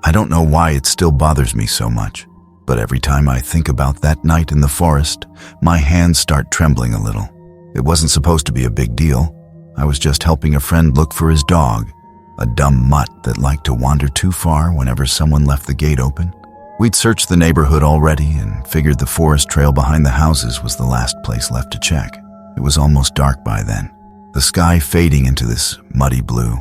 I don't know why it still bothers me so much, but every time I think about that night in the forest, my hands start trembling a little. It wasn't supposed to be a big deal. I was just helping a friend look for his dog, a dumb mutt that liked to wander too far whenever someone left the gate open. We'd searched the neighborhood already and figured the forest trail behind the houses was the last place left to check. It was almost dark by then, the sky fading into this muddy blue,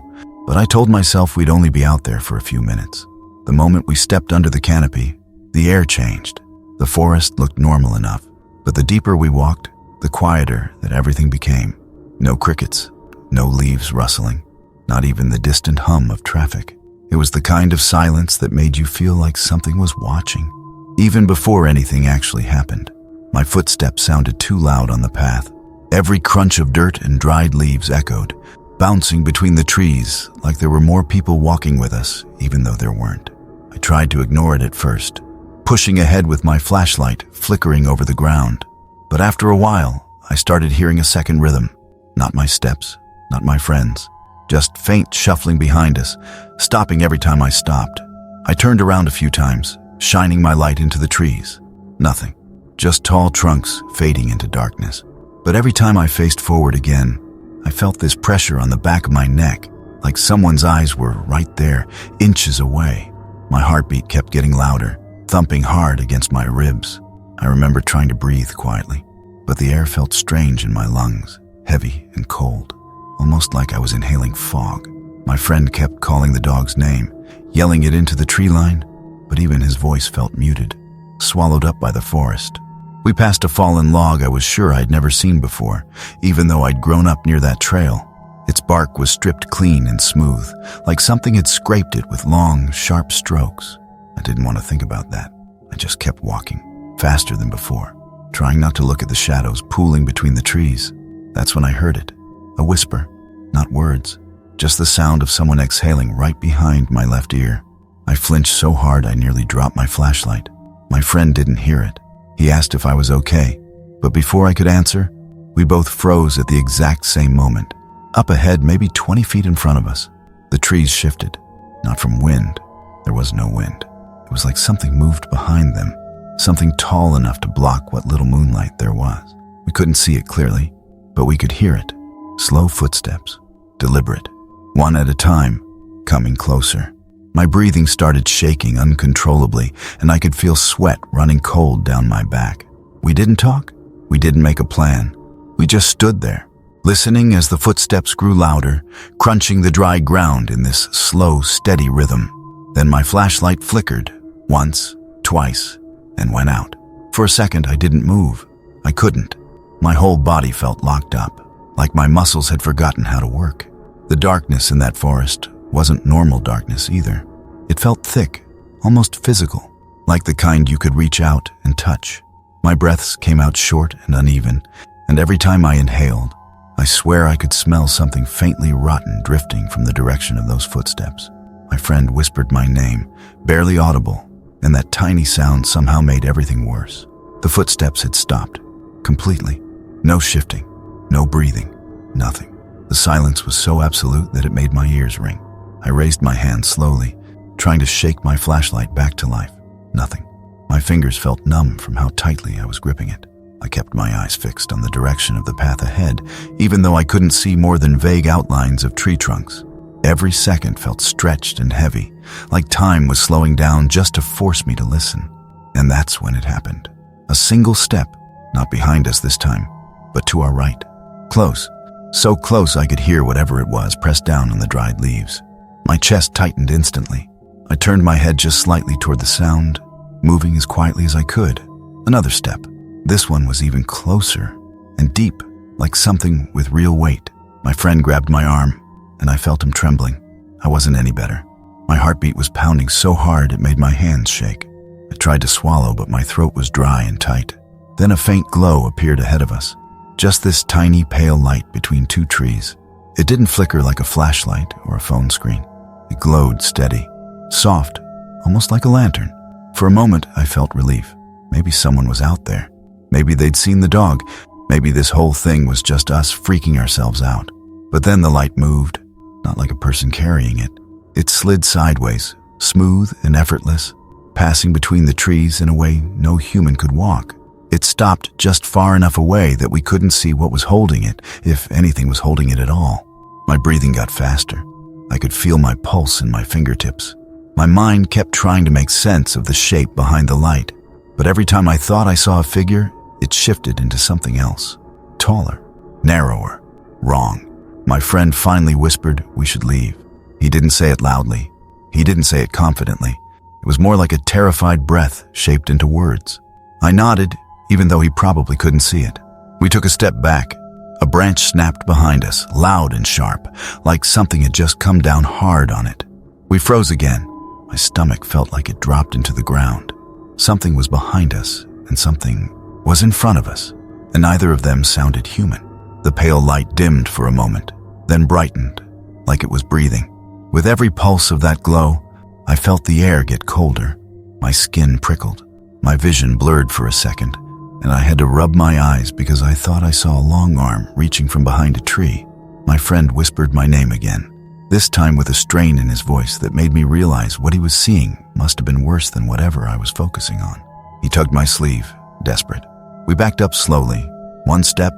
but I told myself we'd only be out there for a few minutes. The moment we stepped under the canopy, the air changed. The forest looked normal enough, but the deeper we walked, the quieter that everything became. No crickets, no leaves rustling, not even the distant hum of traffic. It was the kind of silence that made you feel like something was watching, even before anything actually happened. My footsteps sounded too loud on the path. Every crunch of dirt and dried leaves echoed, bouncing between the trees like there were more people walking with us, even though there weren't. I tried to ignore it at first, pushing ahead with my flashlight flickering over the ground. But after a while, I started hearing a second rhythm. Not my steps, not my friends, just faint shuffling behind us, stopping every time I stopped. I turned around a few times, shining my light into the trees. Nothing, just tall trunks fading into darkness. But every time I faced forward again, I felt this pressure on the back of my neck, like someone's eyes were right there, inches away. My heartbeat kept getting louder, thumping hard against my ribs. I remember trying to breathe quietly, but the air felt strange in my lungs, heavy and cold, almost like I was inhaling fog. My friend kept calling the dog's name, yelling it into the tree line, but even his voice felt muted, swallowed up by the forest. We passed a fallen log I was sure I'd never seen before, even though I'd grown up near that trail. Its bark was stripped clean and smooth, like something had scraped it with long, sharp strokes. I didn't want to think about that. I just kept walking. faster than before, trying not to look at the shadows pooling between the trees. That's when I heard it. A whisper, not words, just the sound of someone exhaling right behind my left ear. I flinched so hard I nearly dropped my flashlight. My friend didn't hear it. He asked if I was okay, but before I could answer, we both froze at the exact same moment. Up ahead, maybe 20 feet in front of us, the trees shifted. Not from wind. There was no wind. It was like something moved behind them, something tall enough to block what little moonlight there was. We couldn't see it clearly, but we could hear it. Slow footsteps, deliberate, one at a time, coming closer. My breathing started shaking uncontrollably, and I could feel sweat running cold down my back. We didn't talk. We didn't make a plan. We just stood there, listening as the footsteps grew louder, crunching the dry ground in this slow, steady rhythm. Then my flashlight flickered, once, twice, and went out. For a second, I didn't move. I couldn't. My whole body felt locked up, like my muscles had forgotten how to work. The darkness in that forest wasn't normal darkness either. It felt thick, almost physical, like the kind you could reach out and touch. My breaths came out short and uneven, and every time I inhaled, I swear I could smell something faintly rotten drifting from the direction of those footsteps. My friend whispered my name, barely audible, and that tiny sound somehow made everything worse. The footsteps had stopped, completely. No shifting, no breathing, nothing. The silence was so absolute that it made my ears ring. I raised my hand slowly, trying to shake my flashlight back to life. Nothing. My fingers felt numb from how tightly I was gripping it. I kept my eyes fixed on the direction of the path ahead, even though I couldn't see more than vague outlines of tree trunks. Every second felt stretched and heavy, like time was slowing down just to force me to listen. And that's when it happened. A single step, not behind us this time, but to our right. Close. So close I could hear whatever it was pressed down on the dried leaves. My chest tightened instantly. I turned my head just slightly toward the sound, moving as quietly as I could. Another step. This one was even closer and deep, like something with real weight. My friend grabbed my arm, and I felt him trembling. I wasn't any better. My heartbeat was pounding so hard it made my hands shake. I tried to swallow, but my throat was dry and tight. Then a faint glow appeared ahead of us. Just this tiny pale light between two trees. It didn't flicker like a flashlight or a phone screen. It glowed steady, soft, almost like a lantern. For a moment, I felt relief. Maybe someone was out there. Maybe they'd seen the dog. Maybe this whole thing was just us freaking ourselves out. But then the light moved, not like a person carrying it. It slid sideways, smooth and effortless, passing between the trees in a way no human could walk. It stopped just far enough away that we couldn't see what was holding it, if anything was holding it at all. My breathing got faster. I could feel my pulse in my fingertips. My mind kept trying to make sense of the shape behind the light, but every time I thought I saw a figure, it shifted into something else. Taller, narrower, wrong. My friend finally whispered we should leave. He didn't say it loudly. He didn't say it confidently. It was more like a terrified breath shaped into words. I nodded, even though he probably couldn't see it. We took a step back. A branch snapped behind us, loud and sharp, like something had just come down hard on it. We froze again. My stomach felt like it dropped into the ground. Something was behind us, and something was in front of us, and neither of them sounded human. The pale light dimmed for a moment, then brightened, like it was breathing. With every pulse of that glow, I felt the air get colder. My skin prickled. My vision blurred for a second, and I had to rub my eyes because I thought I saw a long arm reaching from behind a tree. My friend whispered my name again, this time with a strain in his voice that made me realize what he was seeing must have been worse than whatever I was focusing on. He tugged my sleeve, desperate. We backed up slowly, one step,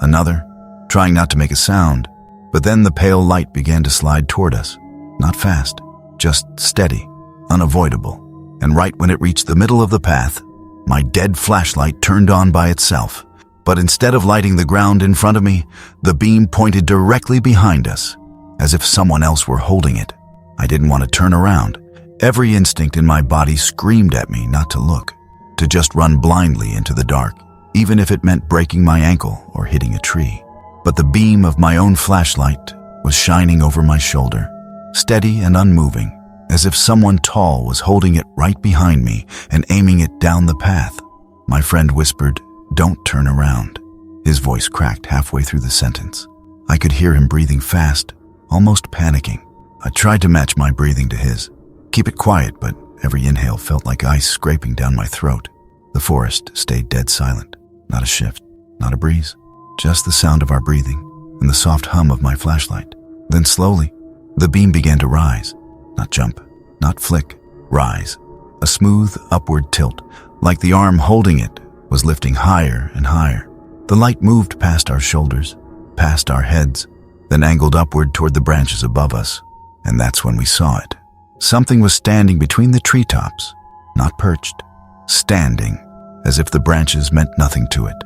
another, trying not to make a sound, but then the pale light began to slide toward us. Not fast, just steady, unavoidable. And right when it reached the middle of the path, my dead flashlight turned on by itself. But instead of lighting the ground in front of me, the beam pointed directly behind us, as if someone else were holding it. I didn't want to turn around. Every instinct in my body screamed at me not to look, to just run blindly into the dark, even if it meant breaking my ankle or hitting a tree. But the beam of my own flashlight was shining over my shoulder, steady and unmoving, as if someone tall was holding it right behind me and aiming it down the path. My friend whispered, "Don't turn around." His voice cracked halfway through the sentence. I could hear him breathing fast, almost panicking. I tried to match my breathing to his. Keep it quiet, but every inhale felt like ice scraping down my throat. The forest stayed dead silent. Not a shift, not a breeze. Just the sound of our breathing and the soft hum of my flashlight. Then slowly, the beam began to rise. Not jump, not flick, rise. A smooth upward tilt, like the arm holding it was lifting higher and higher. The light moved past our shoulders, past our heads, then angled upward toward the branches above us. And that's when we saw it. Something was standing between the treetops, not perched, standing, as if the branches meant nothing to it.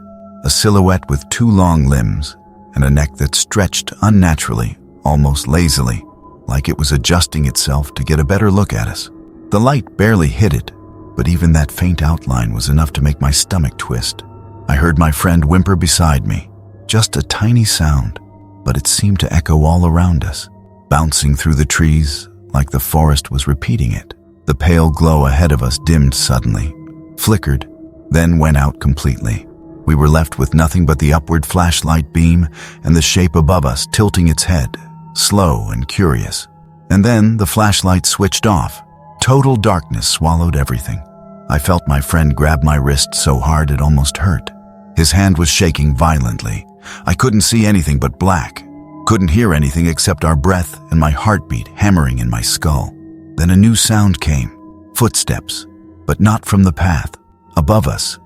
A silhouette with two long limbs and a neck that stretched unnaturally, almost lazily, like it was adjusting itself to get a better look at us. The light barely hit it, but even that faint outline was enough to make my stomach twist. I heard my friend whimper beside me, just a tiny sound, but it seemed to echo all around us, bouncing through the trees like the forest was repeating it. The pale glow ahead of us dimmed suddenly, flickered, then went out completely. We were left with nothing but the upward flashlight beam and the shape above us tilting its head, slow and curious. And then the flashlight switched off. Total darkness swallowed everything. I felt my friend grab my wrist so hard it almost hurt. His hand was shaking violently. I couldn't see anything but black. Couldn't hear anything except our breath and my heartbeat hammering in my skull. Then a new sound came. Footsteps, but not from the path. Above us,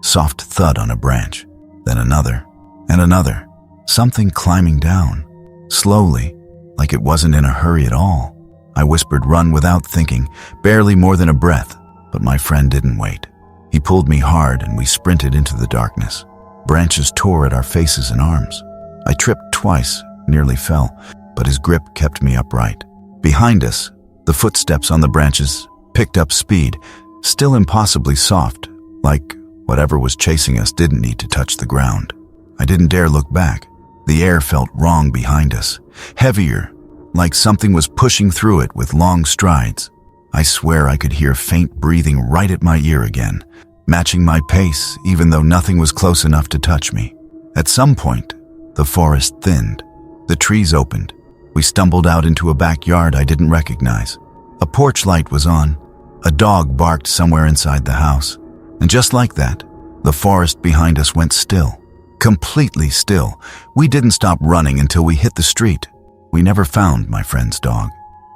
soft thud on a branch. Then another, and another. Something climbing down, slowly, like it wasn't in a hurry at all. I whispered, "Run," without thinking, barely more than a breath, but my friend didn't wait. He pulled me hard and we sprinted into the darkness. Branches tore at our faces and arms. I tripped twice, nearly fell, but his grip kept me upright. Behind us, the footsteps on the branches picked up speed, still impossibly soft, like whatever was chasing us didn't need to touch the ground. I didn't dare look back. The air felt wrong behind us, heavier, like something was pushing through it with long strides. I swear I could hear faint breathing right at my ear again, matching my pace even though nothing was close enough to touch me. At some point, the forest thinned. The trees opened. We stumbled out into a backyard I didn't recognize. A porch light was on. A dog barked somewhere inside the house. And just like that, the forest behind us went still. Completely still. We didn't stop running until we hit the street. We never found my friend's dog.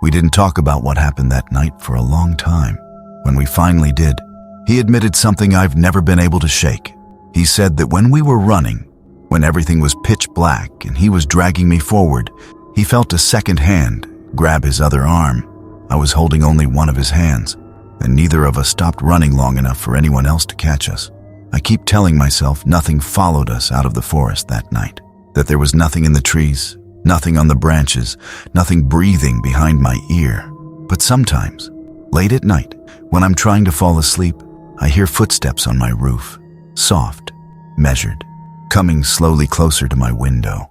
We didn't talk about what happened that night for a long time. When we finally did, he admitted something I've never been able to shake. He said that when we were running, when everything was pitch black and he was dragging me forward, he felt a second hand grab his other arm. I was holding only one of his hands, and neither of us stopped running long enough for anyone else to catch us. I keep telling myself nothing followed us out of the forest that night, that there was nothing in the trees, nothing on the branches, nothing breathing behind my ear. But sometimes, late at night, when I'm trying to fall asleep, I hear footsteps on my roof, soft, measured, coming slowly closer to my window.